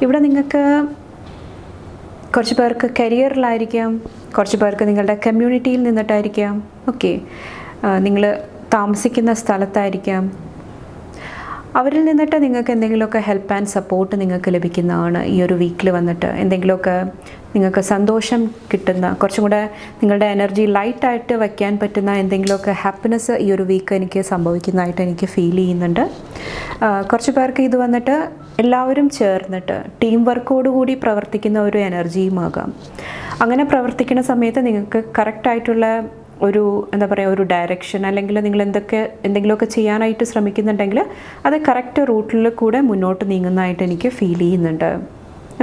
ഇവിടെ നിങ്ങൾക്ക് കുറച്ച് പേർക്ക് കരിയറിലായിരിക്കാം, കുറച്ച് പേർക്ക് നിങ്ങളുടെ കമ്മ്യൂണിറ്റിയിൽ നിന്നിട്ടായിരിക്കാം, ഓക്കെ, നിങ്ങൾ താമസിക്കുന്ന സ്ഥലത്തായിരിക്കാം. അവരിൽ നിന്നിട്ട് നിങ്ങൾക്ക് എന്തെങ്കിലുമൊക്കെ ഹെൽപ്പ് ആൻഡ് സപ്പോർട്ട് നിങ്ങൾക്ക് ലഭിക്കുന്നതാണ് ഈ ഒരു വീക്കിൽ വന്നിട്ട്. എന്തെങ്കിലുമൊക്കെ നിങ്ങൾക്ക് സന്തോഷം കിട്ടുന്ന, കുറച്ചും കൂടെ നിങ്ങളുടെ എനർജി ലൈറ്റായിട്ട് വയ്ക്കാൻ പറ്റുന്ന എന്തെങ്കിലുമൊക്കെ ഹാപ്പിനെസ് ഈ ഒരു വീക്ക് എനിക്ക് സംഭവിക്കുന്നതായിട്ട് എനിക്ക് ഫീൽ ചെയ്യുന്നുണ്ട്. കുറച്ച് പേർക്ക് ഇത് വന്നിട്ട് എല്ലാവരും ചേർന്നിട്ട് ടീം വർക്കോടുകൂടി പ്രവർത്തിക്കുന്ന ഒരു എനർജിയുമാകാം. അങ്ങനെ പ്രവർത്തിക്കുന്ന സമയത്ത് നിങ്ങൾക്ക് കറക്റ്റായിട്ടുള്ള ഒരു എന്താ പറയുക, ഒരു ഡയറക്ഷൻ, അല്ലെങ്കിൽ നിങ്ങൾ എന്തെങ്കിലുമൊക്കെ ചെയ്യാനായിട്ട് ശ്രമിക്കുന്നുണ്ടെങ്കിൽ അത് കറക്റ്റ് റൂട്ടിൽ കൂടെ മുന്നോട്ട് നീങ്ങുന്നതായിട്ട് എനിക്ക് ഫീൽ ചെയ്യുന്നുണ്ട്.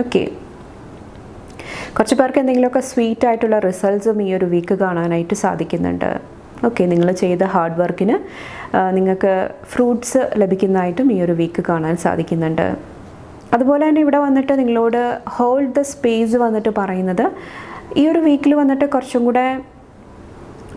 ഓക്കെ, കുറച്ച് പേർക്ക് എന്തെങ്കിലുമൊക്കെ സ്വീറ്റ് ആയിട്ടുള്ള റിസൾട്ട്സും ഈ ഒരു വീക്ക് കാണാനായിട്ട് സാധിക്കുന്നുണ്ട്. ഓക്കെ, നിങ്ങൾ ചെയ്ത ഹാർഡ് വർക്കിന് നിങ്ങൾക്ക് ഫ്രൂട്ട്സ് ലഭിക്കുന്നതായിട്ടും ഈ ഒരു വീക്ക് കാണാൻ സാധിക്കുന്നുണ്ട്. അതുപോലെ തന്നെ ഇവിടെ വന്നിട്ട് നിങ്ങളോട് ഹോൾഡ് ദ സ്പേസ് വന്നിട്ട് പറയുന്നത് ഈ ഒരു വീക്കിൽ വന്നിട്ട് കുറച്ചും കൂടെ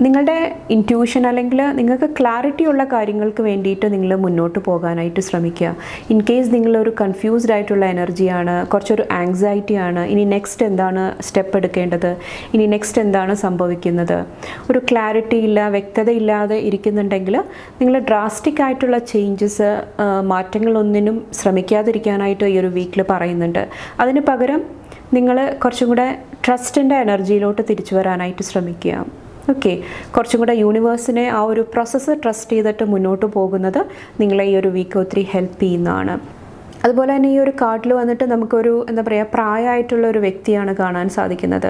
നിങ്ങളുടെ ഇൻറ്റ്യൂഷൻ, അല്ലെങ്കിൽ നിങ്ങൾക്ക് ക്ലാരിറ്റി ഉള്ള കാര്യങ്ങൾക്ക് വേണ്ടിയിട്ട് നിങ്ങൾ മുന്നോട്ട് പോകാനായിട്ട് ശ്രമിക്കുക. ഇൻ കേസ് നിങ്ങളൊരു കൺഫ്യൂസ്ഡ് ആയിട്ടുള്ള എനർജിയാണ്, കുറച്ചൊരു ആങ്സൈറ്റിയാണ്, ഇനി നെക്സ്റ്റ് എന്താണ് സ്റ്റെപ്പ് എടുക്കേണ്ടത്, ഇനി നെക്സ്റ്റ് എന്താണ് സംഭവിക്കുന്നത്, ഒരു ക്ലാരിറ്റി ഇല്ല, വ്യക്തത ഇല്ലാതെ ഇരിക്കുന്നുണ്ടെങ്കിൽ നിങ്ങൾ ഡ്രാസ്റ്റിക് ആയിട്ടുള്ള ചേഞ്ചസ്, മാറ്റങ്ങളൊന്നിനും ശ്രമിക്കാതിരിക്കാനായിട്ട് ഈ ഒരു വീക്കിൽ പറയുന്നുണ്ട്. അതിന് പകരം നിങ്ങൾ കുറച്ചും കൂടെ ട്രസ്റ്റിൻ്റെ എനർജിയിലോട്ട് തിരിച്ചു വരാനായിട്ട് ശ്രമിക്കുക. ഓക്കെ, കുറച്ചും കൂടെ യൂണിവേഴ്സിനെ ആ ഒരു പ്രോസസ്സ് ട്രസ്റ്റ് ചെയ്തിട്ട് മുന്നോട്ട് പോകുന്നത് നിങ്ങളെ ഈ ഒരു വീക്ക് ഒത്തിരി ഹെൽപ്പ് ചെയ്യുന്നതാണ്. അതുപോലെ തന്നെ ഈ ഒരു കാർഡിൽ വന്നിട്ട് നമുക്കൊരു എന്താ പറയുക, പ്രായമായിട്ടുള്ള ഒരു വ്യക്തിയാണ് കാണാൻ സാധിക്കുന്നത്.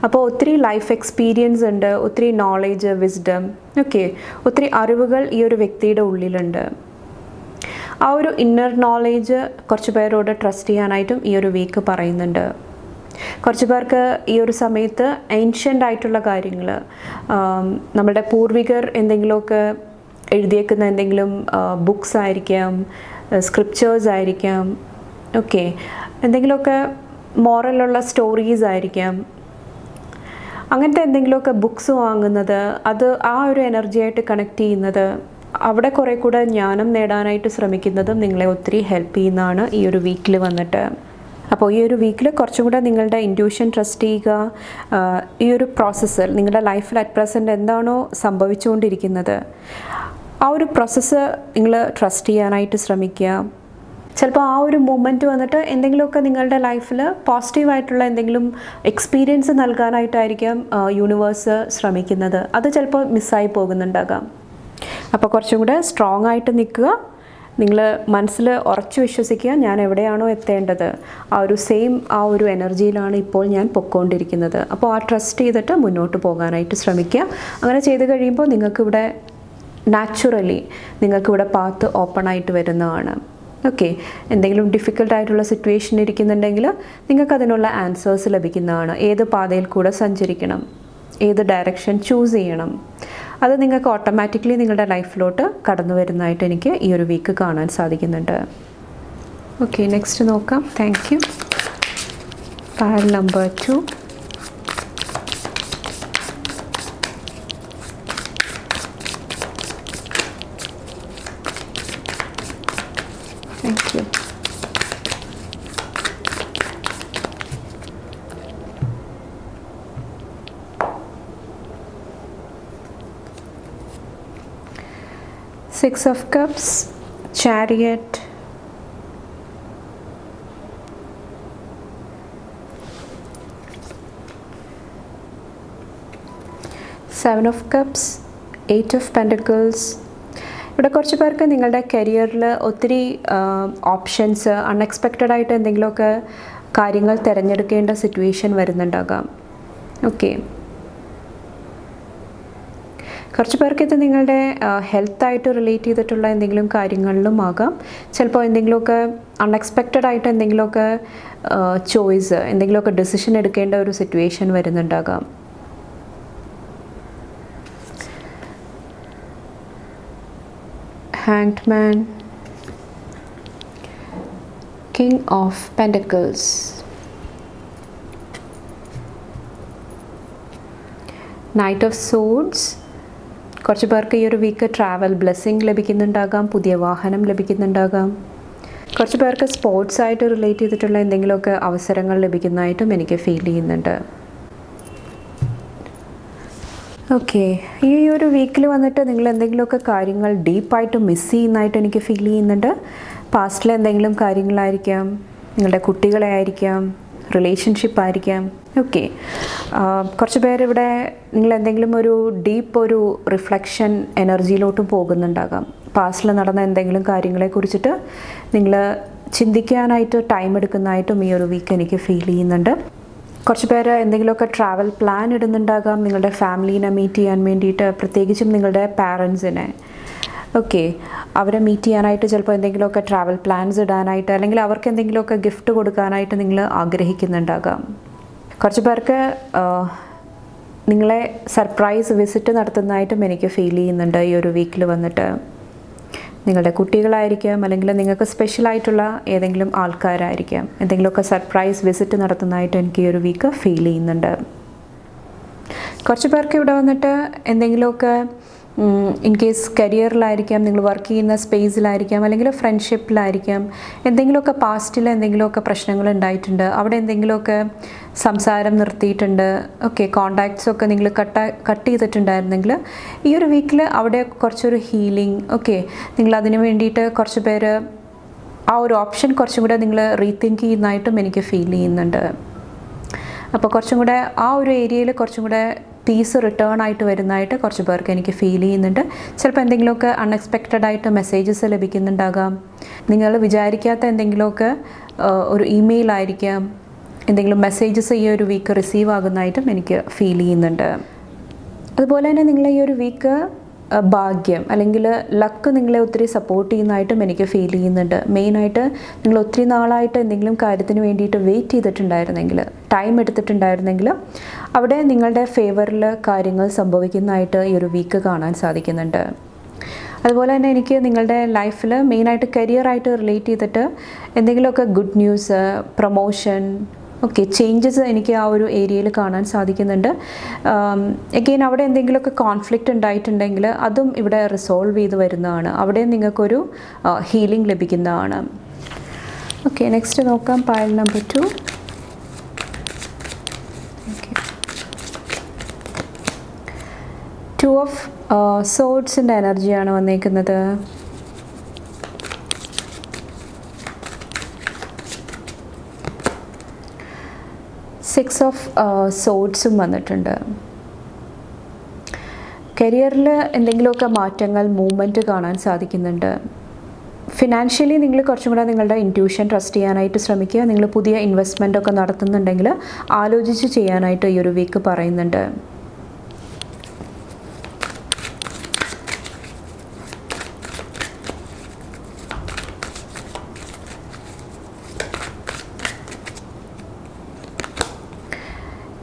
അപ്പോൾ ഒത്തിരി ലൈഫ് എക്സ്പീരിയൻസ് ഉണ്ട്, ഒത്തിരി നോളേജ്, വിസ്ഡം, ഓക്കെ, ഒത്തിരി അറിവുകൾ ഈ ഒരു വ്യക്തിയുടെ ഉള്ളിലുണ്ട്. ആ ഒരു ഇന്നർ നോളേജ് കുറച്ച് പേരോട് ട്രസ്റ്റ് ചെയ്യാനായിട്ടും ഈ ഒരു വീക്ക് പറയുന്നുണ്ട്. കുറച്ച് പേർക്ക് ഈ ഒരു സമയത്ത് ഏൻഷ്യൻ്റ് ആയിട്ടുള്ള കാര്യങ്ങൾ, നമ്മുടെ പൂർവികർ എന്തെങ്കിലുമൊക്കെ എഴുതിയേക്കുന്ന എന്തെങ്കിലും ബുക്സ് ആയിരിക്കാം, സ്ക്രിപ്ചേഴ്സ് ആയിരിക്കാം, ഓക്കെ, എന്തെങ്കിലുമൊക്കെ മോറലുള്ള സ്റ്റോറീസ് ആയിരിക്കാം, അങ്ങനത്തെ എന്തെങ്കിലുമൊക്കെ ബുക്സ് വാങ്ങുന്നത്, അത് ആ ഒരു എനർജിയായിട്ട് കണക്ട് ചെയ്യുന്നത്, അവിടെ കുറേ കൂടെ ജ്ഞാനം നേടാനായിട്ട് ശ്രമിക്കുന്നതും നിങ്ങളെ ഒത്തിരി ഹെൽപ്പ് ചെയ്യുന്നതാണ് ഈ ഒരു വീക്കിൽ വന്നിട്ട്. അപ്പോൾ ഈ ഒരു വീക്കിൽ കുറച്ചും കൂടെ നിങ്ങളുടെ ഇൻറ്റ്യൂഷൻ ട്രസ്റ്റ് ചെയ്യുക. ഈ ഒരു പ്രോസസ്സ് നിങ്ങളുടെ ലൈഫിൽ അറ്റ് പ്രസൻറ്റ് എന്താണോ സംഭവിച്ചുകൊണ്ടിരിക്കുന്നത് ആ ഒരു പ്രോസസ്സ് നിങ്ങൾ ട്രസ്റ്റ് ചെയ്യാനായിട്ട് ശ്രമിക്കുക. ചിലപ്പോൾ ആ ഒരു മൂമെൻറ്റ് വന്നിട്ട് എന്തെങ്കിലുമൊക്കെ നിങ്ങളുടെ ലൈഫിൽ പോസിറ്റീവായിട്ടുള്ള എന്തെങ്കിലും എക്സ്പീരിയൻസ് നൽകാനായിട്ടായിരിക്കാം യൂണിവേഴ്സ് ശ്രമിക്കുന്നത്. അത് ചിലപ്പോൾ മിസ്സായി പോകുന്നുണ്ടാകാം. അപ്പോൾ കുറച്ചും കൂടെ സ്ട്രോങ് ആയിട്ട് നിൽക്കുക. നിങ്ങൾ മനസ്സിൽ ഉറച്ചു വിശ്വസിക്കുക, ഞാൻ എവിടെയാണോ എത്തേണ്ടത് ആ ഒരു എനർജിയിലാണ് ഇപ്പോൾ ഞാൻ പൊയ്ക്കൊണ്ടിരിക്കുന്നത്. അപ്പോൾ ആ ട്രസ്റ്റ് ചെയ്തിട്ട് മുന്നോട്ട് പോകാനായിട്ട് ശ്രമിക്കുക. അങ്ങനെ ചെയ്ത് കഴിയുമ്പോൾ നിങ്ങൾക്കിവിടെ നാച്ചുറലി നിങ്ങൾക്കിവിടെ പാത്ത് ഓപ്പൺ ആയിട്ട് വരുന്നതാണ്. ഓക്കെ, എന്തെങ്കിലും ഡിഫിക്കൽട്ടായിട്ടുള്ള സിറ്റുവേഷൻ ഇരിക്കുന്നുണ്ടെങ്കിൽ നിങ്ങൾക്കതിനുള്ള ആൻസേഴ്സ് ലഭിക്കുന്നതാണ്. ഏത് പാതയിൽ കൂടെ സഞ്ചരിക്കണം, ഏത് ഡയറക്ഷൻ ചൂസ് ചെയ്യണം, അത് നിങ്ങൾക്ക് ഓട്ടോമാറ്റിക്കലി നിങ്ങളുടെ ലൈഫിലോട്ട് കടന്നു വരുന്നതായിട്ട് എനിക്ക് ഈ ഒരു വീക്ക് കാണാൻ സാധിക്കുന്നുണ്ട്. ഓക്കെ, നെക്സ്റ്റ് നോക്കാം. Thank U. File number 2. Thank you. Six of Cups, Chariot, Seven of Cups, Eight of Pentacles. ഇവിടെ കുറച്ച് പേർക്ക് നിങ്ങളുടെ കരിയറിൽ ഒത്തിരി ഓപ്ഷൻസ്, അൺഎക്സ്പെക്റ്റഡ് ആയിട്ട് എന്തെങ്കിലുമൊക്കെ കാര്യങ്ങൾ തിരഞ്ഞെടുക്കേണ്ട സിറ്റുവേഷൻ വരുന്നുണ്ടാകാം. ഓക്കെ, കുറച്ച് പേർക്ക് ഇത് നിങ്ങളുടെ ഹെൽത്തായിട്ട് റിലേറ്റ് ചെയ്തിട്ടുള്ള എന്തെങ്കിലും കാര്യങ്ങളിലും ആകാം. ചിലപ്പോൾ എന്തെങ്കിലുമൊക്കെ അൺഎക്സ്പെക്റ്റഡ് ആയിട്ട് എന്തെങ്കിലുമൊക്കെ ചോയ്സ്, എന്തെങ്കിലുമൊക്കെ ഡെസിഷൻ എടുക്കേണ്ട ഒരു situation വരുന്നുണ്ടാകാം. Hanged Man, King of Pentacles, Knight of Swords. കുറച്ച് പേർക്ക് ഈ ഒരു വീക്ക് ട്രാവൽ ബ്ലെസ്സിങ് ലഭിക്കുന്നുണ്ടാകാം, പുതിയ വാഹനം ലഭിക്കുന്നുണ്ടാകാം. കുറച്ച് പേർക്ക് സ്പോർട്സ് ആയിട്ട് റിലേറ്റ് ചെയ്തിട്ടുള്ള എന്തെങ്കിലുമൊക്കെ അവസരങ്ങൾ ലഭിക്കുന്നതായിട്ടും എനിക്ക് ഫീൽ ചെയ്യുന്നുണ്ട്. ഓക്കെ, ഈ ഒരു വീക്കിൽ വന്നിട്ട് നിങ്ങൾ എന്തെങ്കിലുമൊക്കെ കാര്യങ്ങൾ ഡീപ്പായിട്ട് മിസ് ചെയ്യുന്നതായിട്ട് എനിക്ക് ഫീൽ ചെയ്യുന്നുണ്ട്. പാസ്റ്റിലെ എന്തെങ്കിലും കാര്യങ്ങളായിരിക്കാം, നിങ്ങളുടെ കുട്ടികളെ ആയിരിക്കാം, റിലേഷൻഷിപ്പ് ആയിരിക്കാം. ഓക്കെ, കുറച്ച് പേരിവിടെ നിങ്ങൾ എന്തെങ്കിലും ഒരു ഡീപ്പ് ഒരു റിഫ്ലക്ഷൻ എനർജിയിലോട്ടും പോകുന്നുണ്ടാകാം. പാസ്റ്റിൽ നടന്ന എന്തെങ്കിലും കാര്യങ്ങളെക്കുറിച്ചിട്ട് നിങ്ങൾ ചിന്തിക്കാനായിട്ട് ടൈം എടുക്കുന്നതായിട്ടും ഈ ഒരു വീക്ക് എനിക്ക് ഫീൽ ചെയ്യുന്നുണ്ട്. കുറച്ച് പേര് എന്തെങ്കിലുമൊക്കെ ട്രാവൽ പ്ലാൻ ഇടുന്നുണ്ടാകാം നിങ്ങളുടെ ഫാമിലീനെ മീറ്റ് ചെയ്യാൻ വേണ്ടിയിട്ട്, പ്രത്യേകിച്ചും നിങ്ങളുടെ പാരൻസിനെ. ഓക്കെ, അവരെ മീറ്റ് ചെയ്യാനായിട്ട് ചിലപ്പോൾ എന്തെങ്കിലുമൊക്കെ ട്രാവൽ പ്ലാൻസ് ഇടാനായിട്ട്, അല്ലെങ്കിൽ അവർക്ക് എന്തെങ്കിലുമൊക്കെ ഗിഫ്റ്റ് കൊടുക്കാനായിട്ട് നിങ്ങൾ ആഗ്രഹിക്കുന്നുണ്ടാകാം. കുറച്ച് പേർക്ക് നിങ്ങളെ സർപ്രൈസ് വിസിറ്റ് നടത്തുന്നതായിട്ടും എനിക്ക് ഫീൽ ചെയ്യുന്നുണ്ട് ഈ ഒരു വീക്കിൽ വന്നിട്ട്. നിങ്ങളുടെ കുട്ടികളായിരിക്കാം, അല്ലെങ്കിൽ നിങ്ങൾക്ക് സ്പെഷ്യലായിട്ടുള്ള ഏതെങ്കിലും ആൾക്കാരായിരിക്കാം എന്തെങ്കിലുമൊക്കെ സർപ്രൈസ് വിസിറ്റ് നടത്തുന്നതായിട്ട് എനിക്ക് ഈ ഒരു വീക്ക് ഫീൽ ചെയ്യുന്നുണ്ട്. കുറച്ച് പേർക്ക് ഇവിടെ വന്നിട്ട് എന്തെങ്കിലുമൊക്കെ ഇൻ കേസ് കരിയറിലായിരിക്കാം, നിങ്ങൾ വർക്ക് ചെയ്യുന്ന സ്പേസിലായിരിക്കാം, അല്ലെങ്കിൽ ഫ്രണ്ട്ഷിപ്പിലായിരിക്കാം, എന്തെങ്കിലുമൊക്കെ പാസ്റ്റിൽ എന്തെങ്കിലുമൊക്കെ പ്രശ്നങ്ങൾ ഉണ്ടായിട്ടുണ്ട്, അവിടെ എന്തെങ്കിലുമൊക്കെ സംസാരം നിർത്തിയിട്ടുണ്ട്. ഓക്കെ, കോണ്ടാക്ട്സൊക്കെ നിങ്ങൾ കട്ട് ചെയ്തിട്ടുണ്ടായിരുന്നെങ്കിൽ ഈ ഒരു വീക്കിൽ അവിടെ കുറച്ചൊരു ഹീലിംഗ്, ഓക്കെ, നിങ്ങൾ അതിന് വേണ്ടിയിട്ട് കുറച്ച് പേര് ആ ഒരു ഓപ്ഷൻ കുറച്ചും കൂടെ നിങ്ങൾ റീതിങ്ക് ചെയ്യുന്നതായിട്ടും എനിക്ക് ഫീൽ ചെയ്യുന്നുണ്ട്. അപ്പോൾ കുറച്ചും കൂടെ ആ ഒരു ഏരിയയിൽ കുറച്ചും കൂടെ പീസ് റിട്ടേൺ ആയിട്ട് വരുന്നതായിട്ട് കുറച്ച് പേർക്ക് എനിക്ക് ഫീൽ ചെയ്യുന്നുണ്ട്. ചിലപ്പോൾ എന്തെങ്കിലുമൊക്കെ അൺഎക്സ്പെക്റ്റഡ് ആയിട്ട് മെസ്സേജസ് ലഭിക്കുന്നുണ്ടാകാം. നിങ്ങൾ വിചാരിക്കാത്ത എന്തെങ്കിലുമൊക്കെ ഒരു ഇമെയിൽ ആയിരിക്കാം, എന്തെങ്കിലും മെസ്സേജസ് ഈ ഒരു വീക്ക് റിസീവ് ആകുന്നതായിട്ടും എനിക്ക് ഫീൽ ചെയ്യുന്നുണ്ട്. അതുപോലെ തന്നെ നിങ്ങൾ ഈ ഒരു വീക്ക് ഭാഗ്യം അല്ലെങ്കിൽ ലക്ക് നിങ്ങളെ ഒത്തിരി സപ്പോർട്ട് ചെയ്യുന്നതായിട്ടും എനിക്ക് ഫീൽ ചെയ്യുന്നുണ്ട്. മെയിനായിട്ട് നിങ്ങൾ ഒത്തിരി നാളായിട്ട് എന്തെങ്കിലും കാര്യത്തിന് വേണ്ടിയിട്ട് വെയിറ്റ് ചെയ്തിട്ടുണ്ടായിരുന്നെങ്കിൽ, ടൈം എടുത്തിട്ടുണ്ടായിരുന്നെങ്കിൽ അവിടെ നിങ്ങളുടെ ഫേവറിൽ കാര്യങ്ങൾ സംഭവിക്കുന്നതായിട്ട് ഈ ഒരു വീക്ക് കാണാൻ സാധിക്കുന്നുണ്ട്. അതുപോലെ തന്നെ എനിക്ക് നിങ്ങളുടെ ലൈഫിൽ മെയിനായിട്ട് കരിയറായിട്ട് റിലേറ്റ് ചെയ്തിട്ട് എന്തെങ്കിലുമൊക്കെ good news, promotion, okay, changes എനിക്ക് ആ ഒരു ഏരിയയിൽ കാണാൻ സാധിക്കുന്നുണ്ട്. എഗെയിൻ അവിടെ എന്തെങ്കിലുമൊക്കെ കോൺഫ്ലിക്റ്റ് ഉണ്ടായിട്ടുണ്ടെങ്കിൽ അതും ഇവിടെ റിസോൾവ് ചെയ്ത് വരുന്നതാണ്. അവിടെ നിങ്ങൾക്കൊരു ഹീലിംഗ് ലഭിക്കുന്നതാണ്. ഓക്കെ, നെക്സ്റ്റ് നോക്കാം പൈൽ നമ്പർ 2. ടു ഓഫ് സോഡ്സിൻ്റെ എനർജിയാണ് വന്നേക്കുന്നത്. സിക്സ് ഓഫ് സോഡ്സും വന്നിട്ടുണ്ട്. കരിയറിൽ എന്തെങ്കിലുമൊക്കെ മാറ്റങ്ങൾ, മൂവ്മെൻറ്റ് കാണാൻ സാധിക്കുന്നുണ്ട്. ഫിനാൻഷ്യലി നിങ്ങൾ കുറച്ചും കൂടെ നിങ്ങളുടെ ഇൻറ്റ്യൂഷൻ ട്രസ്റ്റ് ചെയ്യാനായിട്ട് ശ്രമിക്കുക. നിങ്ങൾ പുതിയ ഇൻവെസ്റ്റ്മെൻ്റ് ഒക്കെ നടത്തുന്നുണ്ടെങ്കിൽ ആലോചിച്ച് ചെയ്യാനായിട്ട് ഈ ഒരു വീക്ക് പറയുന്നുണ്ട്.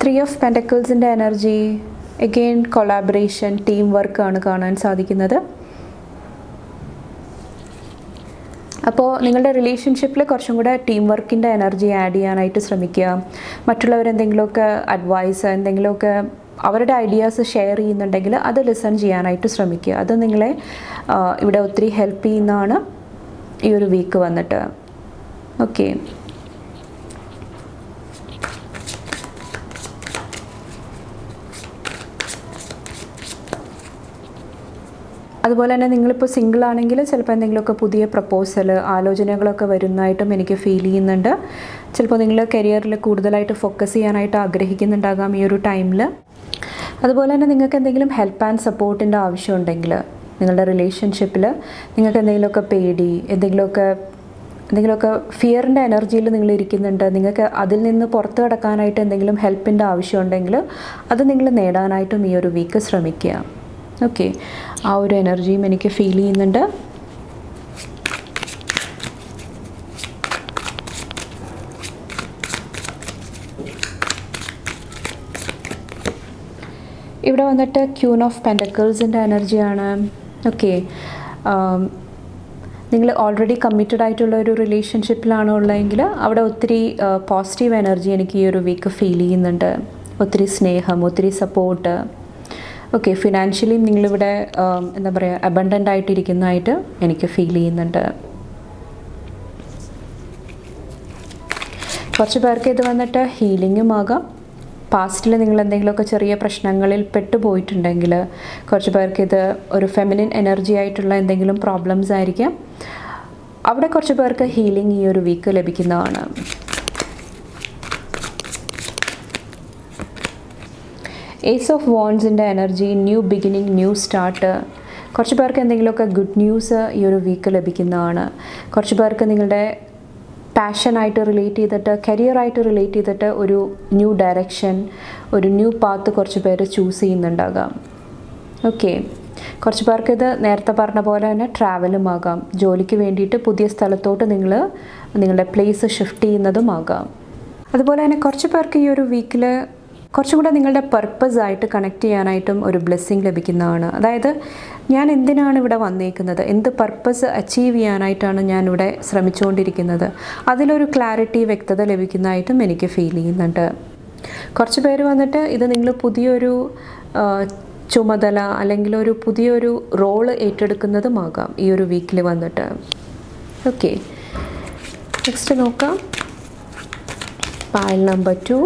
ത്രീ ഓഫ് പെൻറ്റക്കിൾസിൻ്റെ എനർജി, എഗെയിൻ കൊളാബറേഷൻ, ടീം വർക്കാണ് കാണാൻ സാധിക്കുന്നത്. അപ്പോൾ നിങ്ങളുടെ റിലേഷൻഷിപ്പിൽ കുറച്ചും കൂടെ ടീം വർക്കിൻ്റെ എനർജി ആഡ് ചെയ്യാനായിട്ട് ശ്രമിക്കുക. മറ്റുള്ളവരെന്തെങ്കിലുമൊക്കെ അഡ്വൈസ്, എന്തെങ്കിലുമൊക്കെ അവരുടെ ഐഡിയാസ് ഷെയർ ചെയ്യുന്നുണ്ടെങ്കിൽ അത് ലിസൺ ചെയ്യാനായിട്ട് ശ്രമിക്കുക. അത് നിങ്ങളെ ഇവിടെ ഒത്തിരി ഹെൽപ്പ് ചെയ്യുന്നതാണ് ഈ ഒരു വീക്ക് വന്നിട്ട്. ഓക്കെ, അതുപോലെ തന്നെ നിങ്ങളിപ്പോൾ സിംഗിൾ ആണെങ്കിൽ ചിലപ്പോൾ എന്തെങ്കിലുമൊക്കെ പുതിയ പ്രപ്പോസൽ, ആലോചനകളൊക്കെ വരുന്നതായിട്ടും എനിക്ക് ഫീൽ ചെയ്യുന്നുണ്ട്. ചിലപ്പോൾ നിങ്ങൾ കരിയറിൽ കൂടുതലായിട്ട് ഫോക്കസ് ചെയ്യാനായിട്ട് ആഗ്രഹിക്കുന്നുണ്ടാകാം ഈ ഒരു ടൈമിൽ. അതുപോലെ തന്നെ നിങ്ങൾക്ക് എന്തെങ്കിലും ഹെൽപ്പ് ആൻഡ് സപ്പോർട്ടിൻ്റെ ആവശ്യമുണ്ടെങ്കിൽ നിങ്ങളുടെ റിലേഷൻഷിപ്പിൽ നിങ്ങൾക്ക് എന്തെങ്കിലുമൊക്കെ പേടി, എന്തെങ്കിലുമൊക്കെ ഫിയറിൻ്റെ എനർജിയിൽ നിങ്ങൾ ഇരിക്കുന്നുണ്ട്, നിങ്ങൾക്ക് അതിൽ നിന്ന് പുറത്ത് കടക്കാനായിട്ട് എന്തെങ്കിലും ഹെൽപ്പിൻ്റെ ആവശ്യമുണ്ടെങ്കിൽ അത് നിങ്ങൾ നേടാനായിട്ടും ഈ ഒരു വീക്ക് ശ്രമിക്കുക. ഓക്കെ, ആ ഒരു എനർജിയും എനിക്ക് ഫീൽ ചെയ്യുന്നുണ്ട്. ഇവിടെ വന്നിട്ട് ക്യൂൻ ഓഫ് പെൻറ്റക്കിൾസിൻ്റെ എനർജിയാണ്. ഓക്കെ, നിങ്ങൾ ഓൾറെഡി കമ്മിറ്റഡ് ആയിട്ടുള്ള ഒരു റിലേഷൻഷിപ്പിലാണോ ഉള്ളതെങ്കിൽ അവിടെ ഒത്തിരി പോസിറ്റീവ് എനർജി എനിക്ക് ഈ ഒരു വീക്ക് ഫീൽ ചെയ്യുന്നുണ്ട്. ഒത്തിരി സ്നേഹം, ഒത്തിരി സപ്പോർട്ട്. ഓക്കെ, ഫിനാൻഷ്യലി നിങ്ങളിവിടെ എന്താ പറയുക, അബണ്ടൻ്റ് ആയിട്ടിരിക്കുന്നതായിട്ട് എനിക്ക് ഫീൽ ചെയ്യുന്നുണ്ട്. കുറച്ച് പേർക്ക് ഇത് വന്നിട്ട് ഹീലിങ്ങും ആകാം. പാസ്റ്റിൽ നിങ്ങൾ എന്തെങ്കിലുമൊക്കെ ചെറിയ പ്രശ്നങ്ങളിൽ പെട്ടുപോയിട്ടുണ്ടെങ്കിൽ കുറച്ച് പേർക്ക് ഇത് ഒരു ഫെമിനിൻ എനർജി ആയിട്ടുള്ള എന്തെങ്കിലും പ്രോബ്ലംസ് ആയിരിക്കാം. അവിടെ കുറച്ച് പേർക്ക് ഹീലിംഗ് ഈ ഒരു വീക്ക് ലഭിക്കുന്നതാണ്. ഏസ് ഓഫ് വാൻഡ്സിൻ്റെ energy, new beginning, new start. കുറച്ച് പേർക്ക് എന്തെങ്കിലുമൊക്കെ ഗുഡ് ന്യൂസ് ഈ ഒരു വീക്ക് ലഭിക്കുന്നതാണ്. കുറച്ച് പേർക്ക് നിങ്ങളുടെ പാഷനായിട്ട് റിലേറ്റ് ചെയ്തിട്ട്, കരിയറായിട്ട് റിലേറ്റ് ചെയ്തിട്ട് ഒരു ന്യൂ ഡയറക്ഷൻ, ഒരു ന്യൂ പാത്ത് കുറച്ച് പേര് ചൂസ് ചെയ്യുന്നുണ്ടാകാം. ഓക്കെ, കുറച്ച് പേർക്ക് ഇത് നേരത്തെ പറഞ്ഞ പോലെ തന്നെ ട്രാവലും ആകാം. ജോലിക്ക് വേണ്ടിയിട്ട് പുതിയ സ്ഥലത്തോട്ട് നിങ്ങളുടെ പ്ലേസ് ഷിഫ്റ്റ് ചെയ്യുന്നതുമാകാം. അതുപോലെ തന്നെ കുറച്ച് പേർക്ക് ഈ ഒരു വീക്കിൽ കുറച്ചും കൂടെ നിങ്ങളുടെ പർപ്പസ് ആയിട്ട് കണക്ട് ചെയ്യാനായിട്ടും ഒരു ബ്ലെസ്സിങ് ലഭിക്കുന്നതാണ്. അതായത് ഞാൻ എന്തിനാണ് ഇവിടെ വന്നേക്കുന്നത്, എന്ത് പർപ്പസ് അച്ചീവ് ചെയ്യാനായിട്ടാണ് ഞാനിവിടെ ശ്രമിച്ചുകൊണ്ടിരിക്കുന്നത്, അതിലൊരു ക്ലാരിറ്റി, വ്യക്തത ലഭിക്കുന്നതായിട്ടും എനിക്ക് ഫീൽ ചെയ്യുന്നുണ്ട്. കുറച്ച് പേര് വന്നിട്ട് ഇത് നിങ്ങൾ പുതിയൊരു ചുമതല അല്ലെങ്കിൽ ഒരു പുതിയൊരു റോള് ഏറ്റെടുക്കുന്നതുമാകാം ഈ ഒരു വീക്കിൽ വന്നിട്ട്. ഓക്കെ, നെക്സ്റ്റ് നോക്കാം pile number 2.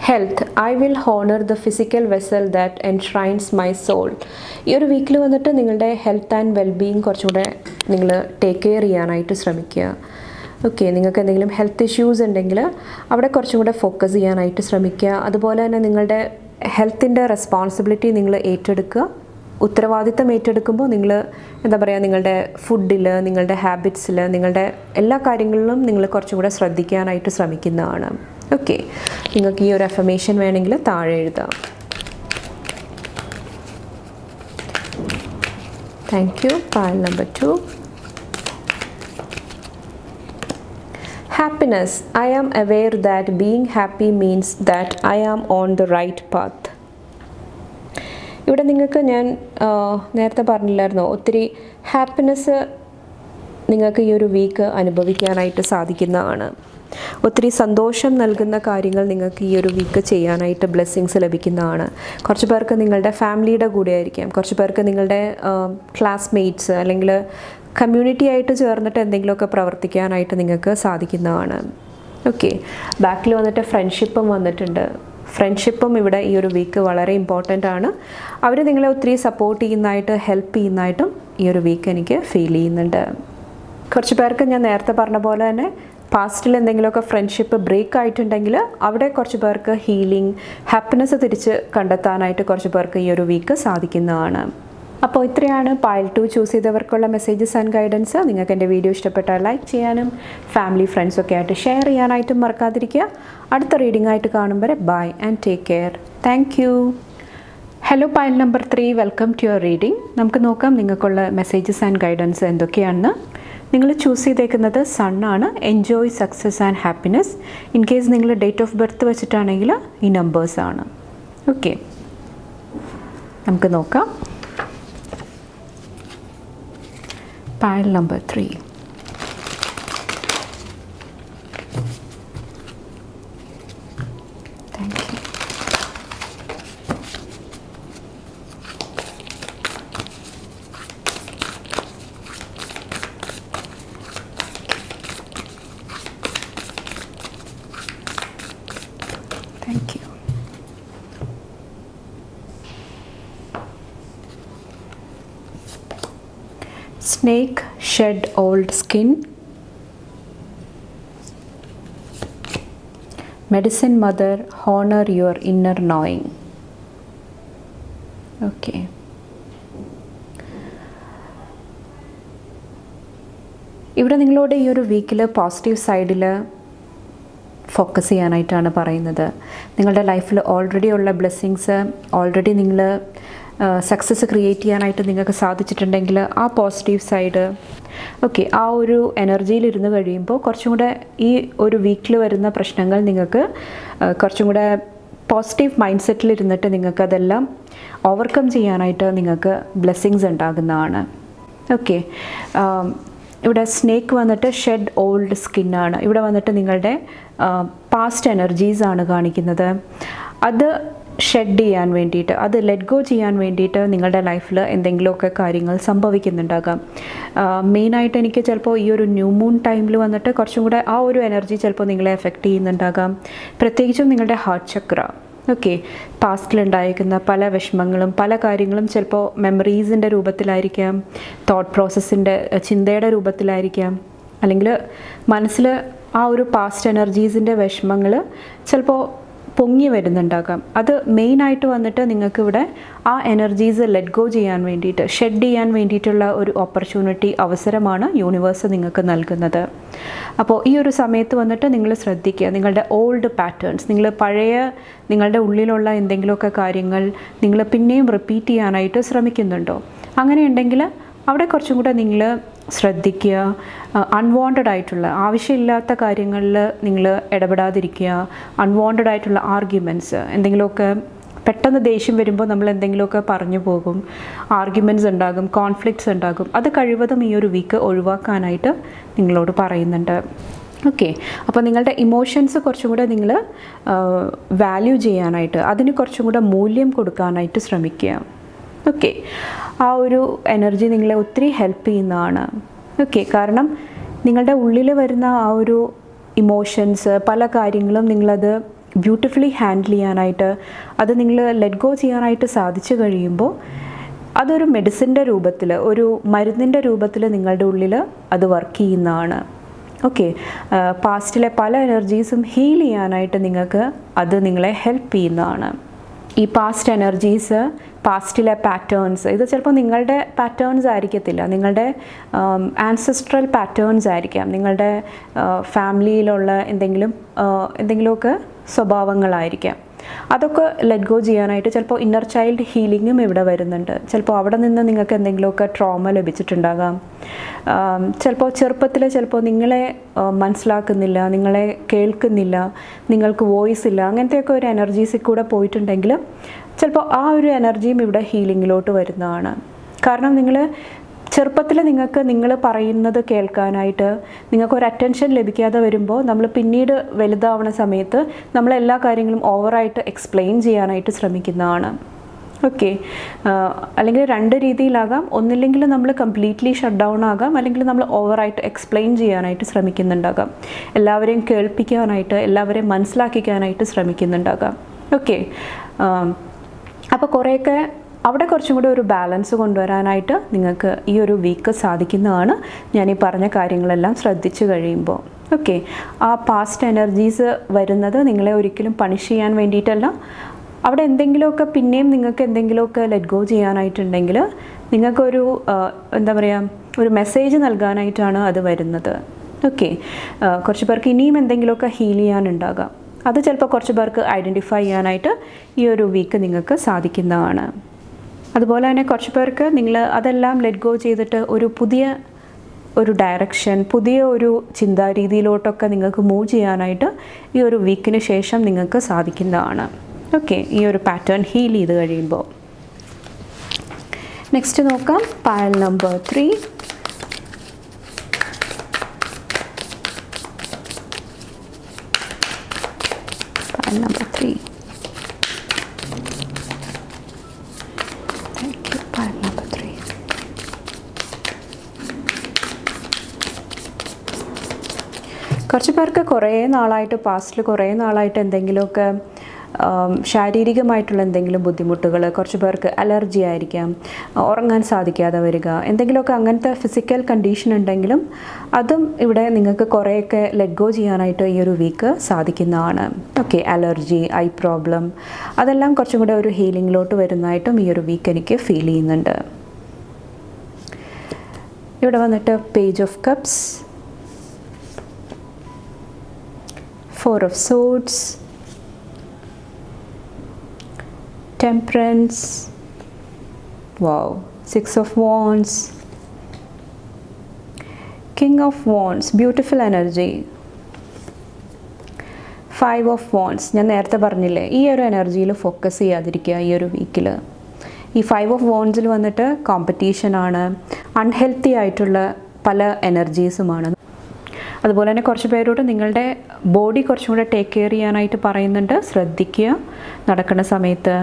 Health, I will honour the physical vessel that enshrines my soul. ഈ ഒരു വീക്കിൽ വന്നിട്ട് നിങ്ങളുടെ ഹെൽത്ത് ആൻഡ് വെൽബീയിങ് കുറച്ചുകൂടെ നിങ്ങൾ ടേക്ക് കെയർ ചെയ്യാനായിട്ട് ശ്രമിക്കുക. ഓക്കെ, നിങ്ങൾക്ക് എന്തെങ്കിലും ഹെൽത്ത് ഇഷ്യൂസ് ഉണ്ടെങ്കിൽ അവിടെ കുറച്ചും കൂടെ ഫോക്കസ് ചെയ്യാനായിട്ട് ശ്രമിക്കുക. അതുപോലെ തന്നെ നിങ്ങളുടെ ഹെൽത്തിൻ്റെ റെസ്പോൺസിബിലിറ്റി നിങ്ങൾ ഏറ്റെടുക്കുക. ഉത്തരവാദിത്തം ഏറ്റെടുക്കുമ്പോൾ നിങ്ങൾ എന്താ പറയുക, നിങ്ങളുടെ ഫുഡിൽ, നിങ്ങളുടെ ഹാബിറ്റ്സിൽ, നിങ്ങളുടെ എല്ലാ കാര്യങ്ങളിലും നിങ്ങൾ കുറച്ചും കൂടെ ശ്രദ്ധിക്കാനായിട്ട് ശ്രമിക്കുന്നതാണ്. ഓക്കെ, നിങ്ങൾക്ക് ഈ ഒരു അഫർമേഷൻ വേണമെങ്കിൽ താഴെ എഴുതാം. Thank you. Pile number 2. Happiness. I am aware that being happy means that I am on the right path. ഇവിടെ നിങ്ങൾക്ക് ഞാൻ നേരത്തെ പറഞ്ഞില്ലായിരുന്നോ, ഒത്തിരി ഹാപ്പിനെസ് നിങ്ങൾക്ക് ഈ ഒരു വീക്ക് അനുഭവിക്കാനായിട്ട് സാധിക്കുന്നതാണ്. ഒത്തിരി സന്തോഷം നൽകുന്ന കാര്യങ്ങൾ നിങ്ങൾക്ക് ഈ ഒരു വീക്ക് ചെയ്യാനായിട്ട് ബ്ലെസ്സിങ്സ് ലഭിക്കുന്നതാണ്. കുറച്ച് പേർക്ക് നിങ്ങളുടെ ഫാമിലിയുടെ കൂടെ ആയിരിക്കാം, കുറച്ച് പേർക്ക് നിങ്ങളുടെ ക്ലാസ്മേറ്റ്സ് അല്ലെങ്കിൽ കമ്മ്യൂണിറ്റി ആയിട്ട് ചേർന്നിട്ട് എന്തെങ്കിലുമൊക്കെ പ്രവർത്തിക്കാനായിട്ട് നിങ്ങൾക്ക് സാധിക്കുന്നതാണ്. ഓക്കെ, ബാക്കിൽ വന്നിട്ട് ഫ്രണ്ട്ഷിപ്പും വന്നിട്ടുണ്ട്. ഫ്രണ്ട്ഷിപ്പും ഇവിടെ ഈ ഒരു വീക്ക് വളരെ ഇമ്പോർട്ടൻ്റ് ആണ്. അവർ നിങ്ങളെ ഒത്തിരി സപ്പോർട്ട് ചെയ്യുന്നതായിട്ട് ഹെൽപ്പ് ചെയ്യുന്നതായിട്ടും ഈ ഒരു വീക്ക് എനിക്ക് ഫീൽ ചെയ്യുന്നുണ്ട്. കുറച്ച് പേർക്ക് ഞാൻ നേരത്തെ പറഞ്ഞ പോലെ തന്നെ പാസ്റ്റിൽ എന്തെങ്കിലുമൊക്കെ ഫ്രണ്ട്ഷിപ്പ് ബ്രേക്ക് ആയിട്ടുണ്ടെങ്കിൽ അവിടെ കുറച്ച് പേർക്ക് ഹീലിംഗ്, ഹാപ്പിനെസ് തിരിച്ച് കണ്ടെത്താനായിട്ട് കുറച്ച് പേർക്ക് ഈ ഒരു വീക്ക് സാധിക്കുന്നതാണ്. അപ്പോൾ ഇത്രയാണ് പൈൽ 2 ചൂസ് ചെയ്തവർക്കുള്ള മെസ്സേജസ് ആൻഡ് ഗൈഡൻസ്. നിങ്ങൾക്ക് എൻ്റെ വീഡിയോ ഇഷ്ടപ്പെട്ടാൽ ലൈക്ക് ചെയ്യാനും ഫാമിലി ഫ്രണ്ട്സൊക്കെ ആയിട്ട് ഷെയർ ചെയ്യാനായിട്ടും മറക്കാതിരിക്കുക. അടുത്ത റീഡിംഗ് ആയിട്ട് കാണും വരെ bye and take care. Thank you. Hello pile number 3, welcome to your reading. നമുക്ക് നോക്കാം നിങ്ങൾക്കുള്ള മെസ്സേജസ് ആൻഡ് ഗൈഡൻസ് എന്തൊക്കെയാണെന്ന്. നിങ്ങൾ ചൂസ് ചെയ്തേക്കുന്നത് സണ്ണാണ്. Enjoy success and happiness. In case നിങ്ങൾ ഡേറ്റ് ഓഫ് ബർത്ത് വെച്ചിട്ടാണെങ്കിൽ ഈ നമ്പേഴ്സാണ്. ഓക്കെ, നമുക്ക് നോക്കാം. Pile number 3. Thank you. Thank you. Snake, shed old skin. Medicine mother, honor your inner knowing. Okay. ഇവിടെ നിങ്ങളോട് ഈ ഒരു വീക്കിൽ പോസിറ്റീവ് സൈഡിൽ ഫോക്കസ് ചെയ്യാനായിട്ടാണ് പറയുന്നത്. നിങ്ങളുടെ ലൈഫിൽ ഓൾറെഡി ഉള്ള ബ്ലെസ്സിങ്സ്, ഓൾറെഡി നിങ്ങൾ സക്സസ് ക്രിയേറ്റ് ചെയ്യാനായിട്ട് നിങ്ങൾക്ക് സാധിച്ചിട്ടുണ്ടെങ്കിൽ ആ പോസിറ്റീവ് സൈഡ്, ഓക്കെ, ആ ഒരു എനർജിയിൽ ഇരുന്ന് കഴിയുമ്പോൾ കുറച്ചും കൂടെ ഈ ഒരു വീക്കിൽ വരുന്ന പ്രശ്നങ്ങൾ നിങ്ങൾക്ക് കുറച്ചും കൂടെ പോസിറ്റീവ് മൈൻഡ് സെറ്റിൽ ഇരുന്നിട്ട് നിങ്ങൾക്ക് അതെല്ലാം ഓവർകം ചെയ്യാനായിട്ട് നിങ്ങൾക്ക് ബ്ലെസ്സിങ്സ് ഉണ്ടാകുന്നതാണ്. ഓക്കെ, ഇവിടെ സ്നേക്ക് വന്നിട്ട് ഷെഡ് ഓൾഡ് സ്കിന്നാണ്. ഇവിടെ വന്നിട്ട് നിങ്ങളുടെ പാസ്റ്റ് എനർജീസാണ് കാണിക്കുന്നത്. അത് ഷെഡ് ചെയ്യാൻ വേണ്ടിയിട്ട്, അത് ലെറ്റ് ഗോ ചെയ്യാൻ വേണ്ടിയിട്ട് നിങ്ങളുടെ ലൈഫിൽ എന്തെങ്കിലുമൊക്കെ കാര്യങ്ങൾ സംഭവിക്കുന്നുണ്ടാകാം. മെയിനായിട്ട് എനിക്ക് ചിലപ്പോൾ ഈ ഒരു ന്യൂ മൂൺ ടൈമിൽ വന്നിട്ട് കുറച്ചും കൂടെ ആ ഒരു എനർജി ചിലപ്പോൾ നിങ്ങളെ എഫക്റ്റ് ചെയ്യുന്നുണ്ടാകാം. പ്രത്യേകിച്ചും നിങ്ങളുടെ ഹാർട്ട് ചക്ര. ഓക്കെ, പാസ്റ്റിലുണ്ടായിരിക്കുന്ന പല വിഷമങ്ങളും പല കാര്യങ്ങളും ചിലപ്പോൾ മെമ്മറീസിൻ്റെ രൂപത്തിലായിരിക്കാം, തോട്ട് പ്രോസസ്സിൻ്റെ ചിന്തയുടെ രൂപത്തിലായിരിക്കാം, അല്ലെങ്കിൽ മനസ്സിൽ ആ ഒരു പാസ്റ്റ് എനർജീസിൻ്റെ വിഷമങ്ങൾ ചിലപ്പോൾ പൊങ്ങി വരുന്നുണ്ടാകാം. അത് മെയിനായിട്ട് വന്നിട്ട് നിങ്ങൾക്ക് ഇവിടെ ആ എനർജീസ് ലെറ്റ് ഗോ ചെയ്യാൻ വേണ്ടിയിട്ട്, ഷെഡ് ചെയ്യാൻ വേണ്ടിയിട്ടുള്ള ഒരു ഓപ്പർച്യൂണിറ്റി, അവസരമാണ് യൂണിവേഴ്സ് നിങ്ങൾക്ക് നൽകുന്നത്. അപ്പോൾ ഈ ഒരു സമയത്ത് വന്നിട്ട് നിങ്ങൾ ശ്രദ്ധിക്കുക, നിങ്ങളുടെ ഓൾഡ് പാറ്റേൺസ്, നിങ്ങൾ പഴയ നിങ്ങളുടെ ഉള്ളിലുള്ള എന്തെങ്കിലുമൊക്കെ കാര്യങ്ങൾ നിങ്ങൾ പിന്നെയും റിപ്പീറ്റ് ചെയ്യാനായിട്ട് ശ്രമിക്കുന്നുണ്ടോ? അങ്ങനെയുണ്ടെങ്കിൽ അവിടെ കുറച്ചും കൂടെ നിങ്ങൾ ശ്രദ്ധിക്കുക. അൺവാണ്ടഡ് ആയിട്ടുള്ള, ആവശ്യമില്ലാത്ത കാര്യങ്ങളിൽ നിങ്ങൾ ഇടപെടാതിരിക്കുക. അൺവാണ്ടഡ് ആയിട്ടുള്ള ആർഗ്യുമെൻറ്റ്സ്, എന്തെങ്കിലുമൊക്കെ പെട്ടെന്ന് ദേഷ്യം വരുമ്പോൾ നമ്മൾ എന്തെങ്കിലുമൊക്കെ പറഞ്ഞു പോകും, ആർഗ്യുമെൻറ്റ്സ് ഉണ്ടാകും, കോൺഫ്ലിക്ട്സ് ഉണ്ടാകും. അത് കഴിവതും ഈ ഒരു വീക്ക് ഒഴിവാക്കാനായിട്ട് നിങ്ങളോട് പറയുന്നുണ്ട്. ഓക്കെ, അപ്പോൾ നിങ്ങളുടെ ഇമോഷൻസ് കുറച്ചും കൂടെ നിങ്ങൾ വാല്യൂ ചെയ്യാനായിട്ട്, അതിന് കുറച്ചും കൂടെ മൂല്യം കൊടുക്കാനായിട്ട് ശ്രമിക്കുക. ഓക്കെ, ആ ഒരു എനർജി നിങ്ങളെ ഒത്തിരി ഹെൽപ്പ് ചെയ്യുന്നതാണ്. ഓക്കെ, കാരണം നിങ്ങളുടെ ഉള്ളിൽ വരുന്ന ആ ഒരു ഇമോഷൻസ്, പല കാര്യങ്ങളും നിങ്ങളത് ബ്യൂട്ടിഫുള്ളി ഹാൻഡിൽ ചെയ്യാനായിട്ട്, അത് നിങ്ങൾ ലെറ്റ് ഗോ ചെയ്യാനായിട്ട് സാധിച്ചു കഴിയുമ്പോൾ അതൊരു മെഡിസിൻ്റെ രൂപത്തിൽ, ഒരു മരുന്നിൻ്റെ രൂപത്തിൽ നിങ്ങളുടെ ഉള്ളിൽ അത് വർക്ക് ചെയ്യുന്നതാണ്. ഓക്കെ, പാസ്റ്റിലെ പല എനർജീസും ഹീൽ ചെയ്യാനായിട്ട് നിങ്ങൾക്ക് അത് നിങ്ങളെ ഹെൽപ്പ് ചെയ്യുന്നതാണ്. ഈ പാസ്റ്റ് എനർജീസ്, പാസ്റ്റിലെ പാറ്റേൺസ്, ഇത് ചിലപ്പോൾ നിങ്ങളുടെ പാറ്റേൺസ് ആയിരിക്കത്തില്ല, നിങ്ങളുടെ ആൻസെസ്ട്രൽ പാറ്റേൺസ് ആയിരിക്കാം, നിങ്ങളുടെ ഫാമിലിയിലുള്ള എന്തെങ്കിലുമൊക്കെ സ്വഭാവങ്ങളായിരിക്കാം. അതൊക്കെ ലെറ്റ് ഗോ ചെയ്യാനായിട്ട് ചിലപ്പോൾ ഇന്നർ ചൈൽഡ് ഹീലിങ്ങും ഇവിടെ വരുന്നുണ്ട്. ചിലപ്പോൾ അവിടെ നിന്ന് നിങ്ങൾക്ക് എന്തെങ്കിലുമൊക്കെ ട്രോമ ലഭിച്ചിട്ടുണ്ടാകാം. ചിലപ്പോൾ ചെറുപ്പത്തിൽ ചിലപ്പോൾ നിങ്ങളെ മനസ്സിലാക്കുന്നില്ല, നിങ്ങളെ കേൾക്കുന്നില്ല, നിങ്ങൾക്ക് വോയിസ് ഇല്ല, അങ്ങനത്തെയൊക്കെ ഒരു എനർജീസിൽ കൂടെ പോയിട്ടുണ്ടെങ്കിൽ ചിലപ്പോൾ ആ ഒരു എനർജിയും ഇവിടെ ഹീലിങ്ങിലോട്ട് വരുന്നതാണ്. കാരണം ചെറുപ്പത്തിൽ നിങ്ങൾ പറയുന്നത് കേൾക്കാനായിട്ട് നിങ്ങൾക്കൊരു അറ്റൻഷൻ ലഭിക്കാതെ വരുമ്പോൾ നമ്മൾ പിന്നീട് വലുതാവുന്ന സമയത്ത് നമ്മൾ എല്ലാ കാര്യങ്ങളും ഓവറായിട്ട് എക്സ്പ്ലെയിൻ ചെയ്യാനായിട്ട് ശ്രമിക്കുന്നതാണ്. ഓക്കെ, അല്ലെങ്കിൽ 2 രീതിയിലാകാം. ഒന്നില്ലെങ്കിൽ നമ്മൾ കംപ്ലീറ്റ്ലി ഷട്ട് ഡൗൺ ആകാം, അല്ലെങ്കിൽ നമ്മൾ ഓവറായിട്ട് എക്സ്പ്ലെയിൻ ചെയ്യാനായിട്ട് ശ്രമിക്കുന്നുണ്ടാകാം, എല്ലാവരെയും കേൾപ്പിക്കാനായിട്ട്, എല്ലാവരെയും മനസ്സിലാക്കിക്കാനായിട്ട് ശ്രമിക്കുന്നുണ്ടാകാം. ഓക്കെ, അപ്പോൾ കുറേയൊക്കെ അവിടെ കുറച്ചും കൂടി ഒരു ബാലൻസ് കൊണ്ടുവരാനായിട്ട് നിങ്ങൾക്ക് ഈ ഒരു വീക്ക് സാധിക്കുന്നതാണ്, ഞാൻ ഈ പറഞ്ഞ കാര്യങ്ങളെല്ലാം ശ്രദ്ധിച്ചു കഴിയുമ്പോൾ. ഓക്കെ, ആ പാസ്റ്റ് എനർജീസ് വരുന്നത് നിങ്ങളെ ഒരിക്കലും പണിഷ് ചെയ്യാൻ വേണ്ടിയിട്ടല്ല. അവിടെ എന്തെങ്കിലുമൊക്കെ പിന്നെയും നിങ്ങൾക്ക് എന്തെങ്കിലുമൊക്കെ ലെറ്റ് ഗോ ചെയ്യാനായിട്ടുണ്ടെങ്കിൽ നിങ്ങൾക്കൊരു എന്താ പറയുക, ഒരു മെസ്സേജ് നൽകാനായിട്ടാണ് അത് വരുന്നത്. ഓക്കെ, കുറച്ച് പേർക്ക് ഇനിയും എന്തെങ്കിലുമൊക്കെ ഹീൽ ചെയ്യാനുണ്ടാകാം. അത് ചിലപ്പോൾ കുറച്ച് പേർക്ക് ഐഡൻറ്റിഫൈ ചെയ്യാനായിട്ട് ഈ ഒരു വീക്ക് നിങ്ങൾക്ക് സാധിക്കുന്നതാണ്. അതുപോലെ തന്നെ കുറച്ച് പേർക്ക് നിങ്ങൾ അതെല്ലാം ലെറ്റ് ഗോ ചെയ്തിട്ട് പുതിയ ഒരു ഡയറക്ഷൻ, പുതിയ ഒരു ചിന്താരീതിയിലോട്ടൊക്കെ നിങ്ങൾക്ക് മൂവ് ചെയ്യാനായിട്ട് ഈ ഒരു വീക്കിന് ശേഷം നിങ്ങൾക്ക് സാധിക്കുന്നതാണ്. ഓക്കെ, ഈ ഒരു പാറ്റേൺ ഹീൽ ചെയ്ത് കഴിയുമ്പോൾ. നെക്സ്റ്റ് നോക്കാം, പൈൽ നമ്പർ 3. Pile number 3. കുറച്ച് പേർക്ക് കുറേ നാളായിട്ട്, പാസ്റ്റിൽ കുറേ നാളായിട്ട് എന്തെങ്കിലുമൊക്കെ ശാരീരികമായിട്ടുള്ള എന്തെങ്കിലും ബുദ്ധിമുട്ടുകൾ, കുറച്ച് പേർക്ക് അലർജി ആയിരിക്കാം, ഉറങ്ങാൻ സാധിക്കാതെ വരിക, എന്തെങ്കിലുമൊക്കെ അങ്ങനത്തെ ഫിസിക്കൽ കണ്ടീഷൻ ഉണ്ടെങ്കിലും അതും ഇവിടെ നിങ്ങൾക്ക് കുറേയൊക്കെ ലെറ്റ് ഗോ ചെയ്യാനായിട്ട് ഈ ഒരു വീക്ക് സാധിക്കുന്നതാണ്. ഓക്കെ, അലർജി, ഐ പ്രോബ്ലം, അതെല്ലാം കുറച്ചും കൂടെ ഒരു ഹീലിങ്ങിലോട്ട് വരുന്നതായിട്ടും ഈ ഒരു വീക്ക് എനിക്ക് ഫീൽ ചെയ്യുന്നുണ്ട്. ഇവിടെ വന്നിട്ട് page of cups, 4 of swords, temperance, wow, 6 of wands, king of wands, beautiful energy, 5 of wands. ഞാൻ നേരത്തെ പറഞ്ഞില്ലേ, ഈ ഒരു എനർജിയിൽ ഫോക്കസ് ചെയ്യാതിരിക്കുക ഈ ഒരു വീക്കിൽ. ഈ 5 of wandsൽ വന്നിട്ട് കോമ്പറ്റീഷനാണ്, അൺഹെൽത്തി ആയിട്ടുള്ള പല എനർജീസുമാണ്. അതുപോലെ തന്നെ കുറച്ച് പേരോട് നിങ്ങളുടെ ബോഡി കുറച്ചും കൂടെ ടേക്ക് കെയർ ചെയ്യാനായിട്ട് പറയുന്നുണ്ട്. ശ്രദ്ധിക്കുക, നടക്കുന്ന സമയത്ത്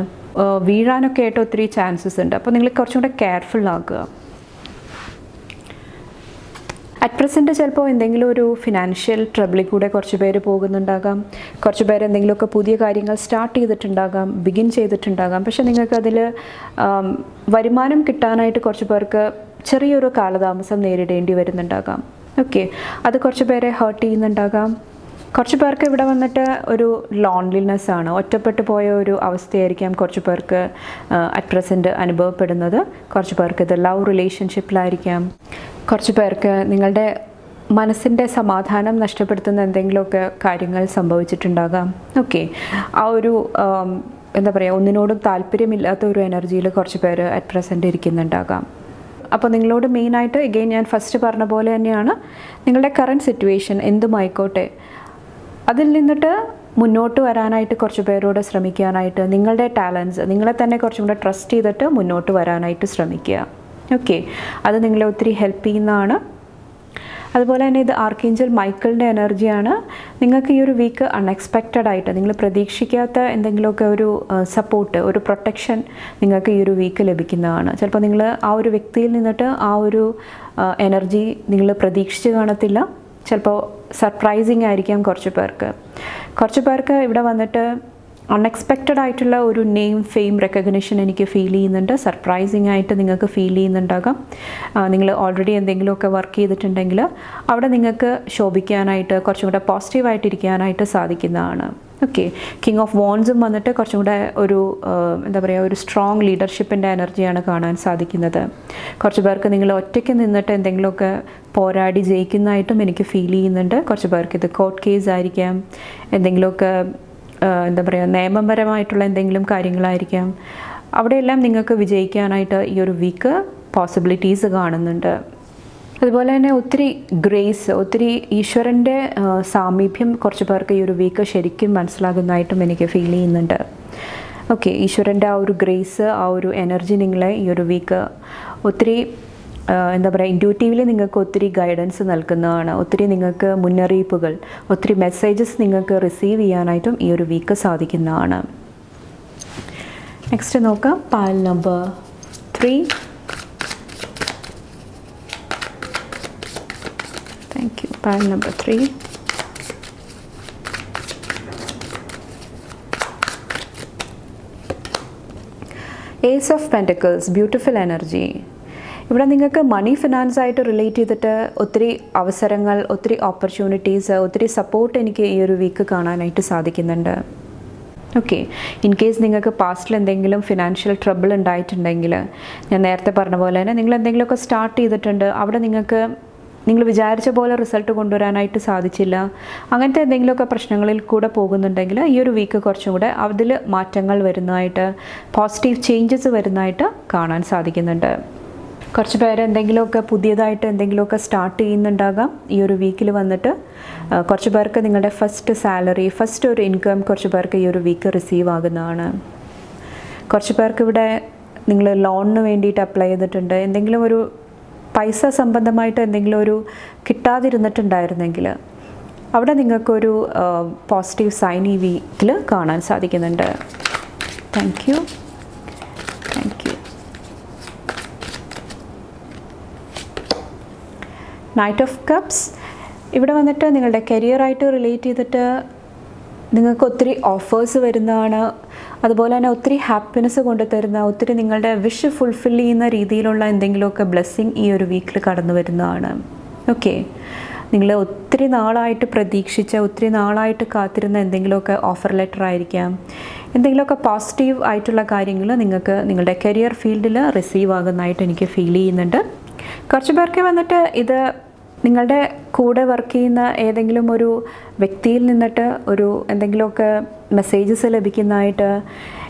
വീഴാനൊക്കെ ആയിട്ട് ഒത്തിരി ചാൻസസ് ഉണ്ട്. അപ്പോൾ നിങ്ങൾ കുറച്ചും കൂടെ കെയർഫുൾ ആകുക. അറ്റ് പ്രസൻറ്റ് ചിലപ്പോൾ എന്തെങ്കിലും ഒരു ഫിനാൻഷ്യൽ ട്രബിളിൽ കൂടെ കുറച്ച് പേര് പോകുന്നുണ്ടാകാം. കുറച്ച് പേര് എന്തെങ്കിലുമൊക്കെ പുതിയ കാര്യങ്ങൾ സ്റ്റാർട്ട് ചെയ്തിട്ടുണ്ടാകാം, ബിഗിൻ ചെയ്തിട്ടുണ്ടാകാം. പക്ഷേ നിങ്ങൾക്കതിൽ വരുമാനം കിട്ടാനായിട്ട് കുറച്ച് പേർക്ക് ചെറിയൊരു കാലതാമസം നേരിടേണ്ടി വരുന്നുണ്ടാകാം. ഓക്കെ, അത് കുറച്ച് പേരെ ഹേർട്ട് ചെയ്യുന്നുണ്ടാകാം. കുറച്ച് പേർക്ക് ഇവിടെ വന്നിട്ട് ഒരു ലോൺലിനെസ് ആണ്, ഒറ്റപ്പെട്ടു പോയ ഒരു അവസ്ഥയായിരിക്കാം കുറച്ച് പേർക്ക് അറ്റ് പ്രസൻറ്റ് അനുഭവപ്പെടുന്നത്. കുറച്ച് പേർക്ക് ഇത് ലവ് റിലേഷൻഷിപ്പിലായിരിക്കാം. കുറച്ച് പേർക്ക് നിങ്ങളുടെ മനസ്സിൻ്റെ സമാധാനം നഷ്ടപ്പെടുത്തുന്ന എന്തെങ്കിലുമൊക്കെ കാര്യങ്ങൾ സംഭവിച്ചിട്ടുണ്ടാകാം. ഓക്കെ, ആ ഒരു എന്താ പറയുക, ഒന്നിനോടും താല്പര്യമില്ലാത്ത ഒരു എനർജിയിൽ കുറച്ച് പേര് അറ്റ് പ്രസൻറ്റ് ഇരിക്കുന്നുണ്ടാകാം. അപ്പോൾ നിങ്ങളോട് മെയിനായിട്ട് എഗെയിൻ ഞാൻ ഫസ്റ്റ് പറഞ്ഞ പോലെ തന്നെയാണ്, നിങ്ങളുടെ കറൻറ്റ് സിറ്റുവേഷൻ എന്തുമായിക്കോട്ടെ അതിൽ നിന്നിട്ട് മുന്നോട്ട് വരാനായിട്ട് കുറച്ച് പേരോട് ശ്രമിക്കാനായിട്ട്, നിങ്ങളുടെ ടാലൻസ് നിങ്ങളെ തന്നെ കുറച്ചും കൂടെ ട്രസ്റ്റ് ചെയ്തിട്ട് മുന്നോട്ട് വരാനായിട്ട് ശ്രമിക്കുക. ഓക്കെ, അത് നിങ്ങളെ ഒത്തിരി ഹെൽപ്പ് ചെയ്യുന്നതാണ്. അതുപോലെ തന്നെ ഇത് ആർക്കേഞ്ചൽ മൈക്കിളിൻ്റെ എനർജിയാണ്. നിങ്ങൾക്ക് ഈ ഒരു വീക്ക് അൺഎക്സ്പെക്റ്റഡ് ആയിട്ട് നിങ്ങൾ പ്രതീക്ഷിക്കാത്ത എന്തെങ്കിലുമൊക്കെ ഒരു സപ്പോർട്ട്, ഒരു പ്രൊട്ടക്ഷൻ നിങ്ങൾക്ക് ഈ ഒരു വീക്ക് ലഭിക്കുന്നതാണ്. ചിലപ്പോൾ നിങ്ങൾ ആ ഒരു വ്യക്തിയിൽ നിന്നിട്ട് ആ ഒരു എനർജി നിങ്ങൾ പ്രതീക്ഷിച്ച് കാണത്തില്ല. ചിലപ്പോൾ സർപ്രൈസിങ് ആയിരിക്കാം കുറച്ച് പേർക്ക് ഇവിടെ വന്നിട്ട് അൺഎക്സ്പെക്റ്റഡ് ആയിട്ടുള്ള ഒരു നെയിം, ഫെയിം, റെക്കഗ്നിഷൻ എനിക്ക് ഫീൽ ചെയ്യുന്നുണ്ട്. സർപ്രൈസിങ് ആയിട്ട് നിങ്ങൾക്ക് ഫീൽ ചെയ്യുന്നുണ്ടാകാം. നിങ്ങൾ ഓൾറെഡി എന്തെങ്കിലുമൊക്കെ വർക്ക് ചെയ്തിട്ടുണ്ടെങ്കിൽ അവിടെ നിങ്ങൾക്ക് ശോഭിക്കാനായിട്ട്, കുറച്ചും കൂടെ പോസിറ്റീവായിട്ടിരിക്കാനായിട്ട് സാധിക്കുന്നതാണ്. ഓക്കെ, കിങ് ഓഫ് വോൺസും വന്നിട്ട് കുറച്ചും കൂടെ ഒരു എന്താ പറയുക, ഒരു സ്ട്രോങ് ലീഡർഷിപ്പിൻ്റെ എനർജിയാണ് കാണാൻ സാധിക്കുന്നത്. കുറച്ച് പേർക്ക് നിങ്ങൾ ഒറ്റയ്ക്ക് നിന്നിട്ട് എന്തെങ്കിലുമൊക്കെ പോരാടി ജയിക്കുന്നതായിട്ടും എനിക്ക് ഫീൽ ചെയ്യുന്നുണ്ട്. കുറച്ച് പേർക്ക് ഇത് കോർട്ട് കേസ് ആയിരിക്കാം, എന്തെങ്കിലുമൊക്കെ എന്താ പറയുക, നിയമപരമായിട്ടുള്ള എന്തെങ്കിലും കാര്യങ്ങളായിരിക്കാം. അവിടെയെല്ലാം നിങ്ങൾക്ക് വിജയിക്കാനായിട്ട് ഈ ഒരു വീക്ക് പോസിബിലിറ്റീസ് കാണുന്നുണ്ട്. അതുപോലെ തന്നെ ഒത്തിരി ഗ്രേസ്, ഒത്തിരി ഈശ്വരൻ്റെ സാമീപ്യം കുറച്ച് പേർക്ക് ഈ ഒരു വീക്ക് ശരിക്കും മനസ്സിലാകുന്നതായിട്ടും എനിക്ക് ഫീൽ ചെയ്യുന്നുണ്ട്. ഓക്കെ, ഈശ്വരൻ്റെ ആ ഒരു ഗ്രേസ്, ആ ഒരു എനർജി നിങ്ങളെ ഈ ഒരു വീക്ക് ഒത്തിരി എന്താ പറയുക, ഇൻറ്റ്യൂട്ടീവ്ലി നിങ്ങൾക്ക് ഒത്തിരി ഗൈഡൻസ് നൽകുന്നതാണ്. ഒത്തിരി നിങ്ങൾക്ക് മുന്നറിയിപ്പുകൾ, ഒത്തിരി മെസ്സേജസ് നിങ്ങൾക്ക് റിസീവ് ചെയ്യാനായിട്ടും ഈ ഒരു വീക്ക് സാധിക്കുന്നതാണ്. നെക്സ്റ്റ് നോക്കാം, pile number 3. Thank you. Pile number 3. Ace of pentacles, beautiful energy. ഇവിടെ നിങ്ങൾക്ക് മണി ഫിനാൻസായിട്ട് റിലേറ്റ് ചെയ്തിട്ട് ഒത്തിരി അവസരങ്ങൾ, ഒത്തിരി ഓപ്പർച്യൂണിറ്റീസ്, ഒത്തിരി സപ്പോർട്ട് എനിക്ക് ഈ ഒരു വീക്ക് കാണാനായിട്ട് സാധിക്കുന്നുണ്ട്. ഓക്കെ, ഇൻ കേസ് നിങ്ങൾക്ക് പാസ്റ്റിൽ എന്തെങ്കിലും ഫിനാൻഷ്യൽ ട്രബിൾ ഉണ്ടായിട്ടുണ്ടെങ്കിൽ, ഞാൻ നേരത്തെ പറഞ്ഞ പോലെ തന്നെ നിങ്ങൾ എന്തെങ്കിലുമൊക്കെ സ്റ്റാർട്ട് ചെയ്തിട്ടുണ്ട്, അവിടെ നിങ്ങൾ വിചാരിച്ച പോലെ റിസൾട്ട് കൊണ്ടുവരാനായിട്ട് സാധിച്ചില്ല, അങ്ങനത്തെ എന്തെങ്കിലുമൊക്കെ പ്രശ്നങ്ങളിൽ കൂടെ പോകുന്നുണ്ടെങ്കിൽ ഈ ഒരു വീക്ക് കുറച്ചും കൂടെ അതിൽ മാറ്റങ്ങൾ വരുന്നതായിട്ട്, പോസിറ്റീവ് ചേഞ്ചസ് വരുന്നതായിട്ട് കാണാൻ സാധിക്കുന്നുണ്ട്. കുറച്ച് പേര് എന്തെങ്കിലുമൊക്കെ പുതിയതായിട്ട് എന്തെങ്കിലുമൊക്കെ സ്റ്റാർട്ട് ചെയ്യുന്നുണ്ടാകാം ഈ ഒരു വീക്കിൽ വന്നിട്ട്. കുറച്ച് പേർക്ക് നിങ്ങളുടെ ഫസ്റ്റ് സാലറി, ഫസ്റ്റ് ഒരു ഇൻകം കുറച്ച് പേർക്ക് ഈ ഒരു വീക്ക് റിസീവ് ആകുന്നതാണ്. കുറച്ച് പേർക്ക് ഇവിടെ നിങ്ങൾ ലോണിന് വേണ്ടിയിട്ട് അപ്ലൈ ചെയ്തിട്ടുണ്ട്, എന്തെങ്കിലും ഒരു പൈസ സംബന്ധമായിട്ട് എന്തെങ്കിലും ഒരു കിട്ടാതിരുന്നിട്ടുണ്ടായിരുന്നെങ്കിൽ അവിടെ നിങ്ങൾക്കൊരു പോസിറ്റീവ് സൈൻ ഈ വീക്കിൽ കാണാൻ സാധിക്കുന്നുണ്ട്. Thank you. Thank you. Knight of cups. ഇവിടെ വന്നിട്ട് നിങ്ങളുടെ കരിയറായിട്ട് റിലേറ്റ് ചെയ്തിട്ട് നിങ്ങൾക്ക് ഒത്തിരി ഓഫേഴ്സ് വരുന്നതാണ്. അതുപോലെ തന്നെ ഒത്തിരി ഹാപ്പിനെസ് കൊണ്ടുതരുന്ന, ഒത്തിരി നിങ്ങളുടെ വിഷ് ഫുൾഫിൽ ചെയ്യുന്ന രീതിയിലുള്ള എന്തെങ്കിലുമൊക്കെ ബ്ലെസ്സിങ് ഈ ഒരു വീക്കിൽ കടന്നു വരുന്നതാണ്. ഓക്കെ, നിങ്ങൾ ഒത്തിരി നാളായിട്ട് പ്രതീക്ഷിച്ച, ഒത്തിരി നാളായിട്ട് കാത്തിരുന്ന എന്തെങ്കിലുമൊക്കെ ഓഫർ ലെറ്റർ ആയിരിക്കാം, എന്തെങ്കിലുമൊക്കെ പോസിറ്റീവ് ആയിട്ടുള്ള കാര്യങ്ങൾ നിങ്ങൾക്ക് നിങ്ങളുടെ കരിയർ ഫീൽഡിൽ റിസീവ് ആകുന്നതായിട്ട് എനിക്ക് ഫീൽ ചെയ്യുന്നുണ്ട്. കുറച്ച് പേർക്ക് വന്നിട്ട് ഇത് നിങ്ങളുടെ കൂടെ വർക്ക് ചെയ്യുന്ന ഏതെങ്കിലും ഒരു വ്യക്തിയിൽ നിന്നിട്ട് ഒരു എന്തെങ്കിലുമൊക്കെ മെസ്സേജസ് ലഭിക്കുന്നതായിട്ട്,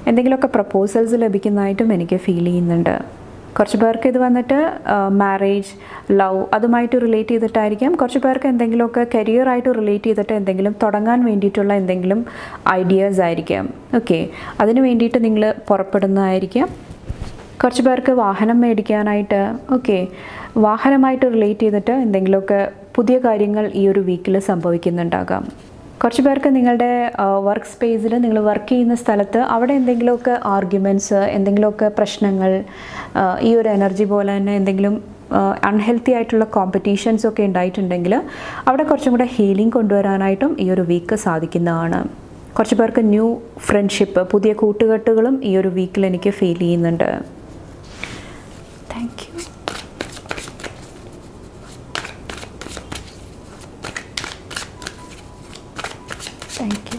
എന്തെങ്കിലുമൊക്കെ പ്രപ്പോസൽസ് ലഭിക്കുന്നതായിട്ടും എനിക്ക് ഫീൽ ചെയ്യുന്നുണ്ട്. കുറച്ച് പേർക്ക് ഇത് വന്നിട്ട് മാരേജ്, ലവ് അതുമായിട്ട് റിലേറ്റ് ചെയ്തിട്ടായിരിക്കാം. കുറച്ച് പേർക്ക് എന്തെങ്കിലുമൊക്കെ കരിയറായിട്ട് റിലേറ്റ് ചെയ്തിട്ട് എന്തെങ്കിലും തുടങ്ങാൻ വേണ്ടിയിട്ടുള്ള എന്തെങ്കിലും ഐഡിയാസ് ആയിരിക്കാം. ഓക്കെ, അതിന് വേണ്ടിയിട്ട് നിങ്ങൾ പുറപ്പെടുന്നതായിരിക്കാം. കുറച്ച് പേർക്ക് വാഹനം മേടിക്കാനായിട്ട്, ഓക്കെ, വാഹനമായിട്ട് റിലേറ്റ് ചെയ്തിട്ട് എന്തെങ്കിലുമൊക്കെ പുതിയ കാര്യങ്ങൾ ഈ ഒരു വീക്കിൽ സംഭവിക്കുന്നുണ്ടാകാം. കുറച്ച് പേർക്ക് നിങ്ങളുടെ വർക്ക് സ്പേസിൽ, നിങ്ങൾ വർക്ക് ചെയ്യുന്ന സ്ഥലത്ത് അവിടെ എന്തെങ്കിലുമൊക്കെ ആർഗ്യുമെൻറ്റ്സ്, എന്തെങ്കിലുമൊക്കെ പ്രശ്നങ്ങൾ, ഈ ഒരു എനർജി പോലെ തന്നെ എന്തെങ്കിലും അൺഹെൽത്തി ആയിട്ടുള്ള കോമ്പറ്റീഷൻസൊക്കെ ഉണ്ടായിട്ടുണ്ടെങ്കിൽ അവിടെ കുറച്ചും കൂടെ ഹീലിംഗ് കൊണ്ടുവരാനായിട്ടും ഈ ഒരു വീക്ക് സാധിക്കുന്നതാണ്. കുറച്ച് പേർക്ക് ന്യൂ ഫ്രണ്ട്ഷിപ്പ്, പുതിയ കൂട്ടുകെട്ടുകളും ഈ ഒരു വീക്കിൽ എനിക്ക് ഫീൽ ചെയ്യുന്നുണ്ട്. Thank you. Thank you.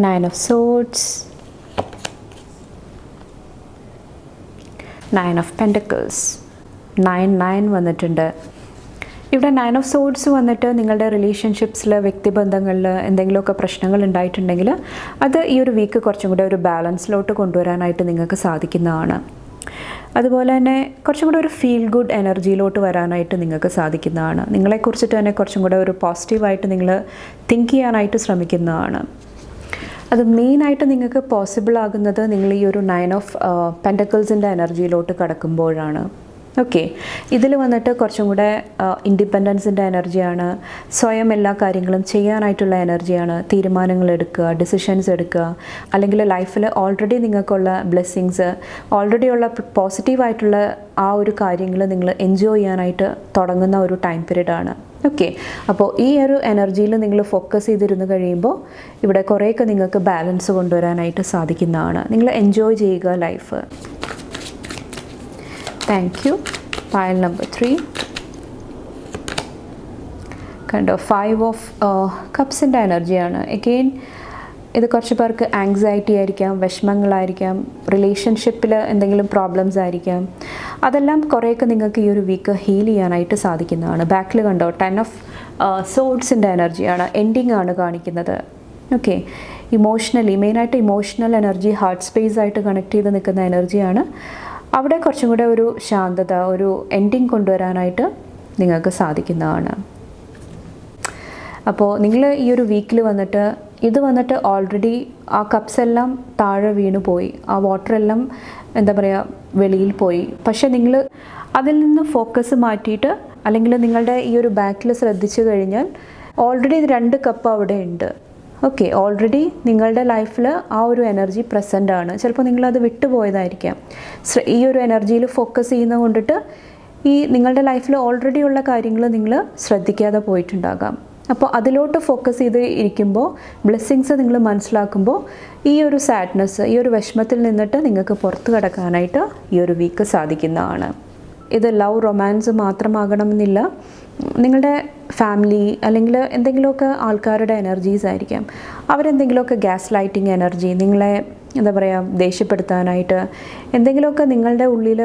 9 of Swords, 9 of Pentacles, 9 വന്നിട്ടുണ്ട്. ഇവിടെ 9 of Swords വന്നിട്ട് നിങ്ങളുടെ റിലേഷൻഷിപ്സിൽ, വ്യക്തിബന്ധങ്ങളിൽ എന്തെങ്കിലുമൊക്കെ പ്രശ്നങ്ങൾ ഉണ്ടായിട്ടുണ്ടെങ്കിൽ അത് ഈ ഒരു വീക്ക് കുറച്ചും കൂടെ ഒരു ബാലൻസിലോട്ട് കൊണ്ടുവരാനായിട്ട് നിങ്ങൾക്ക് സാധിക്കുന്നതാണ്. അതുപോലെ തന്നെ കുറച്ചും കൂടെ ഒരു ഫീൽ ഗുഡ് എനർജിയിലോട്ട് വരാനായിട്ട് നിങ്ങൾക്ക് സാധിക്കുന്നതാണ്. നിങ്ങളെക്കുറിച്ചിട്ട് തന്നെ കുറച്ചും കൂടെ ഒരു പോസിറ്റീവായിട്ട് നിങ്ങൾ തിങ്ക് ചെയ്യാനായിട്ട് ശ്രമിക്കുന്നതാണ്. അത് മെയിനായിട്ട് നിങ്ങൾക്ക് പോസിബിൾ ആകുന്നത് നിങ്ങൾ ഈ ഒരു 9 of Pentaclesൻ്റെ എനർജിയിലോട്ട് കടക്കുമ്പോഴാണ്. ഓക്കെ, ഇതിൽ വന്നിട്ട് കുറച്ചും കൂടെ ഇൻഡിപെൻഡൻസിൻ്റെ എനർജിയാണ്, സ്വയം എല്ലാ കാര്യങ്ങളും ചെയ്യാനായിട്ടുള്ള എനർജിയാണ്, തീരുമാനങ്ങൾ എടുക്കുക, ഡിസിഷൻസ് എടുക്കുക, അല്ലെങ്കിൽ ലൈഫിൽ ഓൾറെഡി നിങ്ങൾക്കുള്ള ബ്ലെസ്സിങ്സ്, ഓൾറെഡി ഉള്ള പോസിറ്റീവായിട്ടുള്ള ആ ഒരു കാര്യങ്ങൾ നിങ്ങൾ എൻജോയ് ചെയ്യാനായിട്ട് തുടങ്ങുന്ന ഒരു ടൈം പീരീഡാണ്. ഓക്കെ, അപ്പോൾ ഈ ഒരു എനർജിയിൽ നിങ്ങൾ ഫോക്കസ് ചെയ്തിരുന്ന് കഴിയുമ്പോൾ ഇവിടെ കുറേയൊക്കെ നിങ്ങൾക്ക് ബാലൻസ് കൊണ്ടുവരാനായിട്ട് സാധിക്കുന്നതാണ്. നിങ്ങൾ എൻജോയ് ചെയ്യുക life. Thank you. Pile number 3 കണ്ടോ, 5 of കപ്സിൻ്റെ എനർജിയാണ്. എഗെയിൻ ഇത് കുറച്ച് പേർക്ക് ആങ്സൈറ്റി ആയിരിക്കാം, വിഷമങ്ങളായിരിക്കാം, റിലേഷൻഷിപ്പിൽ എന്തെങ്കിലും പ്രോബ്ലംസ് ആയിരിക്കാം. അതെല്ലാം കുറേയൊക്കെ നിങ്ങൾക്ക് ഈ ഒരു വീക്ക് ഹീൽ ചെയ്യാനായിട്ട് സാധിക്കുന്നതാണ്. ബാക്കിൽ കണ്ടോ 10 of സോഡ്സിൻ്റെ എനർജിയാണ്, എൻഡിങ് ആണ് കാണിക്കുന്നത്. ഓക്കെ, ഇമോഷണലി മെയിനായിട്ട് ഇമോഷണൽ എനർജി ഹാർട്ട് സ്പേസ് ആയിട്ട് കണക്ട് ചെയ്ത് നിൽക്കുന്ന എനർജിയാണ്. അവിടെ കുറച്ചും കൂടെ ഒരു ശാന്തത, ഒരു എൻഡിങ് കൊണ്ടുവരാനായിട്ട് നിങ്ങൾക്ക് സാധിക്കുന്നതാണ്. അപ്പോൾ നിങ്ങൾ ഈ ഒരു വീക്കിൽ വന്നിട്ട് ഓൾറെഡി ആ കപ്സ് എല്ലാം താഴെ വീണു പോയി, ആ വാട്ടറെല്ലാം എന്താ പറയുക വെളിയിൽ പോയി. പക്ഷേ നിങ്ങൾ അതിൽ നിന്ന് ഫോക്കസ് മാറ്റിയിട്ട്, അല്ലെങ്കിൽ നിങ്ങളുടെ ഈ ഒരു ബാക്കിൽ ശ്രദ്ധിച്ചു കഴിഞ്ഞാൽ ഓൾറെഡി 2 കപ്പ് അവിടെ ഉണ്ട്. ഓക്കെ, ഓൾറെഡി നിങ്ങളുടെ ലൈഫിൽ ആ ഒരു എനർജി പ്രസൻ്റ് ആണ്. ചിലപ്പോൾ നിങ്ങളത് വിട്ടുപോയതായിരിക്കാം. ഈ ഒരു എനർജിയിൽ ഫോക്കസ് ചെയ്യുന്നത് കൊണ്ടിട്ട് ഈ നിങ്ങളുടെ ലൈഫിൽ ഓൾറെഡി ഉള്ള കാര്യങ്ങൾ നിങ്ങൾ ശ്രദ്ധിക്കാതെ പോയിട്ടുണ്ടാകാം. അപ്പോൾ അതിലോട്ട് ഫോക്കസ് ചെയ്ത് ഇരിക്കുമ്പോൾ, ബ്ലെസ്സിങ്സ് നിങ്ങൾ മനസ്സിലാക്കുമ്പോൾ ഈ ഒരു സാഡ്നെസ്, ഈ ഒരു വിഷമത്തിൽ നിന്നിട്ട് നിങ്ങൾക്ക് പുറത്ത് കടക്കാനായിട്ട് ഈ ഒരു വീക്ക് സാധിക്കുന്നതാണ്. ഇത് ലവ്, റൊമാൻസ് മാത്രമാകണമെന്നില്ല. നിങ്ങളുടെ ഫാമിലി അല്ലെങ്കിൽ എന്തെങ്കിലുമൊക്കെ ആൾക്കാരുടെ എനർജീസ് ആയിരിക്കാം. അവരെന്തെങ്കിലുമൊക്കെ ഗ്യാസ് ലൈറ്റിംഗ് എനർജി, നിങ്ങളെ എന്താ പറയുക ദേഷ്യപ്പെടുത്താനായിട്ട്, എന്തെങ്കിലുമൊക്കെ നിങ്ങളുടെ ഉള്ളിൽ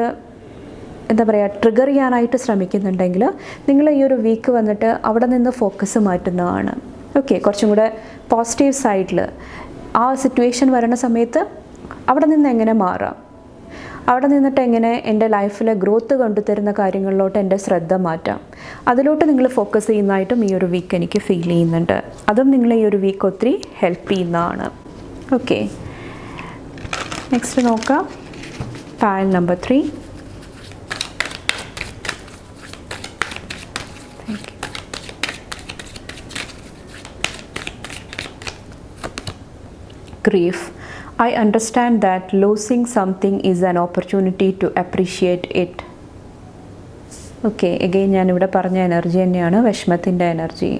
എന്താ പറയുക ട്രിഗർ ചെയ്യാനായിട്ട് ശ്രമിക്കുന്നുണ്ടെങ്കിൽ നിങ്ങൾ ഈ ഒരു വീക്ക് വന്നിട്ട് അവിടെ നിന്ന് ഫോക്കസ് മാറ്റുന്നതാണ്. ഓക്കെ, കുറച്ചും കൂടെ പോസിറ്റീവ് സൈഡിൽ ആ സിറ്റുവേഷൻ വരുന്ന സമയത്ത് അവിടെ നിന്ന് എങ്ങനെ മാറാം, അവിടെ നിന്നിട്ട് എങ്ങനെ എൻ്റെ ലൈഫിലെ ഗ്രോത്ത് കൊണ്ടുതരുന്ന കാര്യങ്ങളിലോട്ട് എൻ്റെ ശ്രദ്ധ മാറ്റാം, അതിലോട്ട് നിങ്ങൾ ഫോക്കസ് ചെയ്യുന്നതായിട്ടും ഈ ഒരു വീക്ക് എനിക്ക് ഫീൽ ചെയ്യുന്നുണ്ട്. അതും നിങ്ങൾ ഈ ഒരു വീക്ക് ഒത്തിരി ഹെൽപ്പ് ചെയ്യുന്നതാണ്. ഓക്കെ, നെക്സ്റ്റ് നോക്കാം. പായൽ number 3. Grief. I understand that losing something is an opportunity to appreciate it. Okay, again ഞാനിവിടെ പറഞ്ഞ എനർജി തന്നെയാണ് വിഷമത്തിൻ്റെ എനർജി.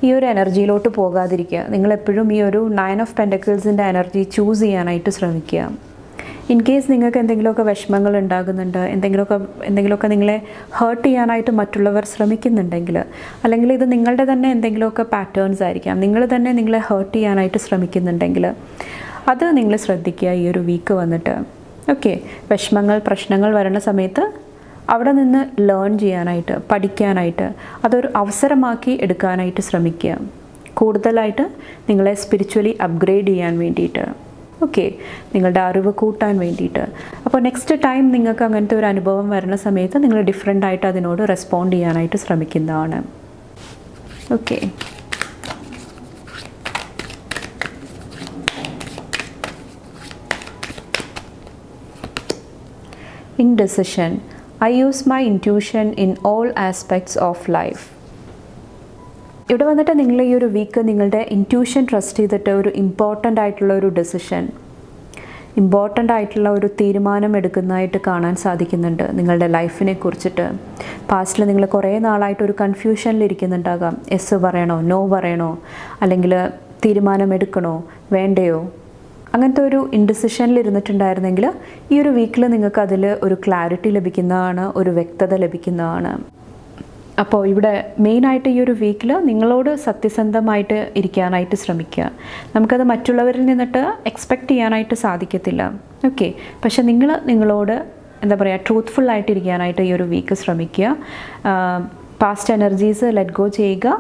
ഈ ഒരു എനർജിയിലോട്ട് പോകാതിരിക്കുക. നിങ്ങളെപ്പോഴും ഈ ഒരു 9 ഓഫ് പെൻറ്റക്കിൾസിൻ്റെ എനർജി ചൂസ് ചെയ്യാനായിട്ട് ശ്രമിക്കുക. ഇൻ കേസ് നിങ്ങൾക്ക് എന്തെങ്കിലുമൊക്കെ വിഷമങ്ങൾ ഉണ്ടാകുന്നുണ്ട്, എന്തെങ്കിലുമൊക്കെ നിങ്ങളെ ഹേർട്ട് ചെയ്യാനായിട്ട് മറ്റുള്ളവർ ശ്രമിക്കുന്നുണ്ടെങ്കിൽ, അല്ലെങ്കിൽ ഇത് നിങ്ങളുടെ തന്നെ എന്തെങ്കിലുമൊക്കെ പാറ്റേൺസ് ആയിരിക്കാം, നിങ്ങൾ തന്നെ നിങ്ങളെ ഹേർട്ട് ചെയ്യാനായിട്ട് ശ്രമിക്കുന്നുണ്ടെങ്കിൽ അത് നിങ്ങൾ ശ്രദ്ധിക്കുക ഈ ഒരു വീക്ക് വന്നിട്ട്. ഓക്കെ, വിഷമങ്ങൾ, പ്രശ്നങ്ങൾ വരുന്ന സമയത്ത് അവിടെ നിന്ന് ലേൺ ചെയ്യാനായിട്ട്, പഠിക്കാനായിട്ട്, അതൊരു അവസരമാക്കി എടുക്കാനായിട്ട് ശ്രമിക്കുക. കൂടുതലായിട്ട് നിങ്ങളെ സ്പിരിച്വലി അപ്ഗ്രേഡ് ചെയ്യാൻ വേണ്ടിയിട്ട്. ഓക്കെ, നിങ്ങളുടെ അറിവ് കൂട്ടാൻ വേണ്ടിയിട്ട്. അപ്പോൾ നെക്സ്റ്റ് ടൈം നിങ്ങൾക്ക് അങ്ങനത്തെ ഒരു അനുഭവം വരുന്ന സമയത്ത് നിങ്ങൾ ഡിഫറെൻ്റ് ആയിട്ട് അതിനോട് റെസ്പോണ്ട് ചെയ്യാനായിട്ട് ശ്രമിക്കുന്നതാണ്. Okay, indecision. I use my intuition in all aspects of life. ഇവിടെ വന്നിട്ട് നിങ്ങൾ ഈ ഒരു വീക്ക് നിങ്ങളുടെ ഇൻറ്റ്യൂഷൻ ട്രസ്റ്റ് ചെയ്തിട്ട് ഒരു ഇമ്പോർട്ടൻ്റ് ആയിട്ടുള്ള ഒരു ഡെസിഷൻ, ഇമ്പോർട്ടൻ്റ് ആയിട്ടുള്ള ഒരു തീരുമാനം എടുക്കുന്നതായിട്ട് കാണാൻ സാധിക്കുന്നുണ്ട് നിങ്ങളുടെ ലൈഫിനെ കുറിച്ചിട്ട്. പാസ്റ്റിൽ നിങ്ങൾ കുറേ നാളായിട്ട് ഒരു കൺഫ്യൂഷനിലിരിക്കുന്നുണ്ടാകാം. എസ് പറയണോ, നോ പറയണോ, അല്ലെങ്കിൽ തീരുമാനം എടുക്കണോ വേണ്ടയോ, അങ്ങനത്തെ ഒരു ഇൻഡിസിഷനിൽ ഇരുന്നിട്ടുണ്ടായിരുന്നെങ്കിൽ ഈ ഒരു വീക്കിൽ നിങ്ങൾക്ക് അതിൽ ഒരു ക്ലാരിറ്റി ലഭിക്കുന്നതാണ്, ഒരു വ്യക്തത ലഭിക്കുന്നതാണ്. അപ്പോൾ ഇവിടെ മെയിനായിട്ട് ഈ ഒരു വീക്കിൽ നിങ്ങളോട് സത്യസന്ധമായിട്ട് ഇരിക്കാനായിട്ട് ശ്രമിക്കുക. നമുക്കത് മറ്റുള്ളവരിൽ നിന്നിട്ട് എക്സ്പെക്റ്റ് ചെയ്യാനായിട്ട് സാധിക്കത്തില്ല. ഓക്കെ, പക്ഷെ നിങ്ങളോട് എന്താ പറയുക ട്രൂത്ത്ഫുള്ളായിട്ട് ഇരിക്കാനായിട്ട് ഈ ഒരു വീക്ക് ശ്രമിക്കുക. പാസ്റ്റ് എനർജീസ് ലെറ്റ് ഗോ ചെയ്യുക,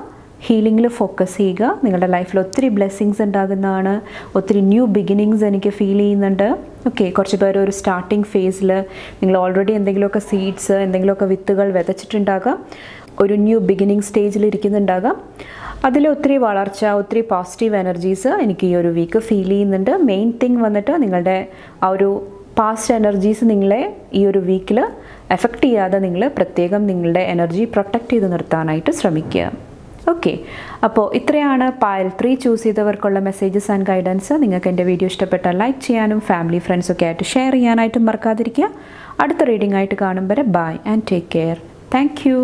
ഹീലിങ്ങിൽ ഫോക്കസ് ചെയ്യുക. നിങ്ങളുടെ ലൈഫിൽ ഒത്തിരി ബ്ലെസ്സിങ്സ് ഉണ്ടാകുന്നതാണ്, ഒത്തിരി ന്യൂ ബിഗിനിങ്സ് എനിക്ക് ഫീൽ ചെയ്യുന്നുണ്ട്. ഓക്കെ, കുറച്ച് പേര് ഒരു സ്റ്റാർട്ടിങ് ഫേസിൽ നിങ്ങൾ ഓൾറെഡി എന്തെങ്കിലുമൊക്കെ സീഡ്സ്, എന്തെങ്കിലുമൊക്കെ വിത്തുകൾ വിതച്ചിട്ടുണ്ടാകാം, ഒരു ന്യൂ ബിഗിനിങ് സ്റ്റേജിൽ ഇരിക്കുന്നുണ്ടാകാം. അതിൽ ഒത്തിരി വളർച്ച, ഒത്തിരി പോസിറ്റീവ് എനർജീസ് എനിക്ക് ഈ ഒരു വീക്ക് ഫീൽ ചെയ്യുന്നുണ്ട്. മെയിൻ തിങ് വന്നിട്ട് നിങ്ങളുടെ ആ ഒരു പാസ്റ്റ് എനർജീസ് നിങ്ങളെ ഈ ഒരു വീക്കിൽ എഫക്റ്റ് ചെയ്യാതെ നിങ്ങൾ പ്രത്യേകം നിങ്ങളുടെ എനർജി പ്രൊട്ടക്റ്റ് ചെയ്ത് നിർത്താനായിട്ട് ശ്രമിക്കുക. ഓക്കെ, അപ്പോൾ ഇത്രയാണ് പായൽ 3 ചൂസ് ചെയ്തവർക്കുള്ള മെസ്സേജസ് ആൻഡ് ഗൈഡൻസ്. നിങ്ങൾക്ക് എൻ്റെ വീഡിയോ ഇഷ്ടപ്പെട്ടാൽ ലൈക്ക് ചെയ്യാനും ഫാമിലി ഫ്രണ്ട്സൊക്കെ ആയിട്ട് ഷെയർ ചെയ്യാനായിട്ടും മറക്കാതിരിക്കുക. അടുത്ത റീഡിംഗ് ആയിട്ട് കാണും വരെ bye and take care. Thank U.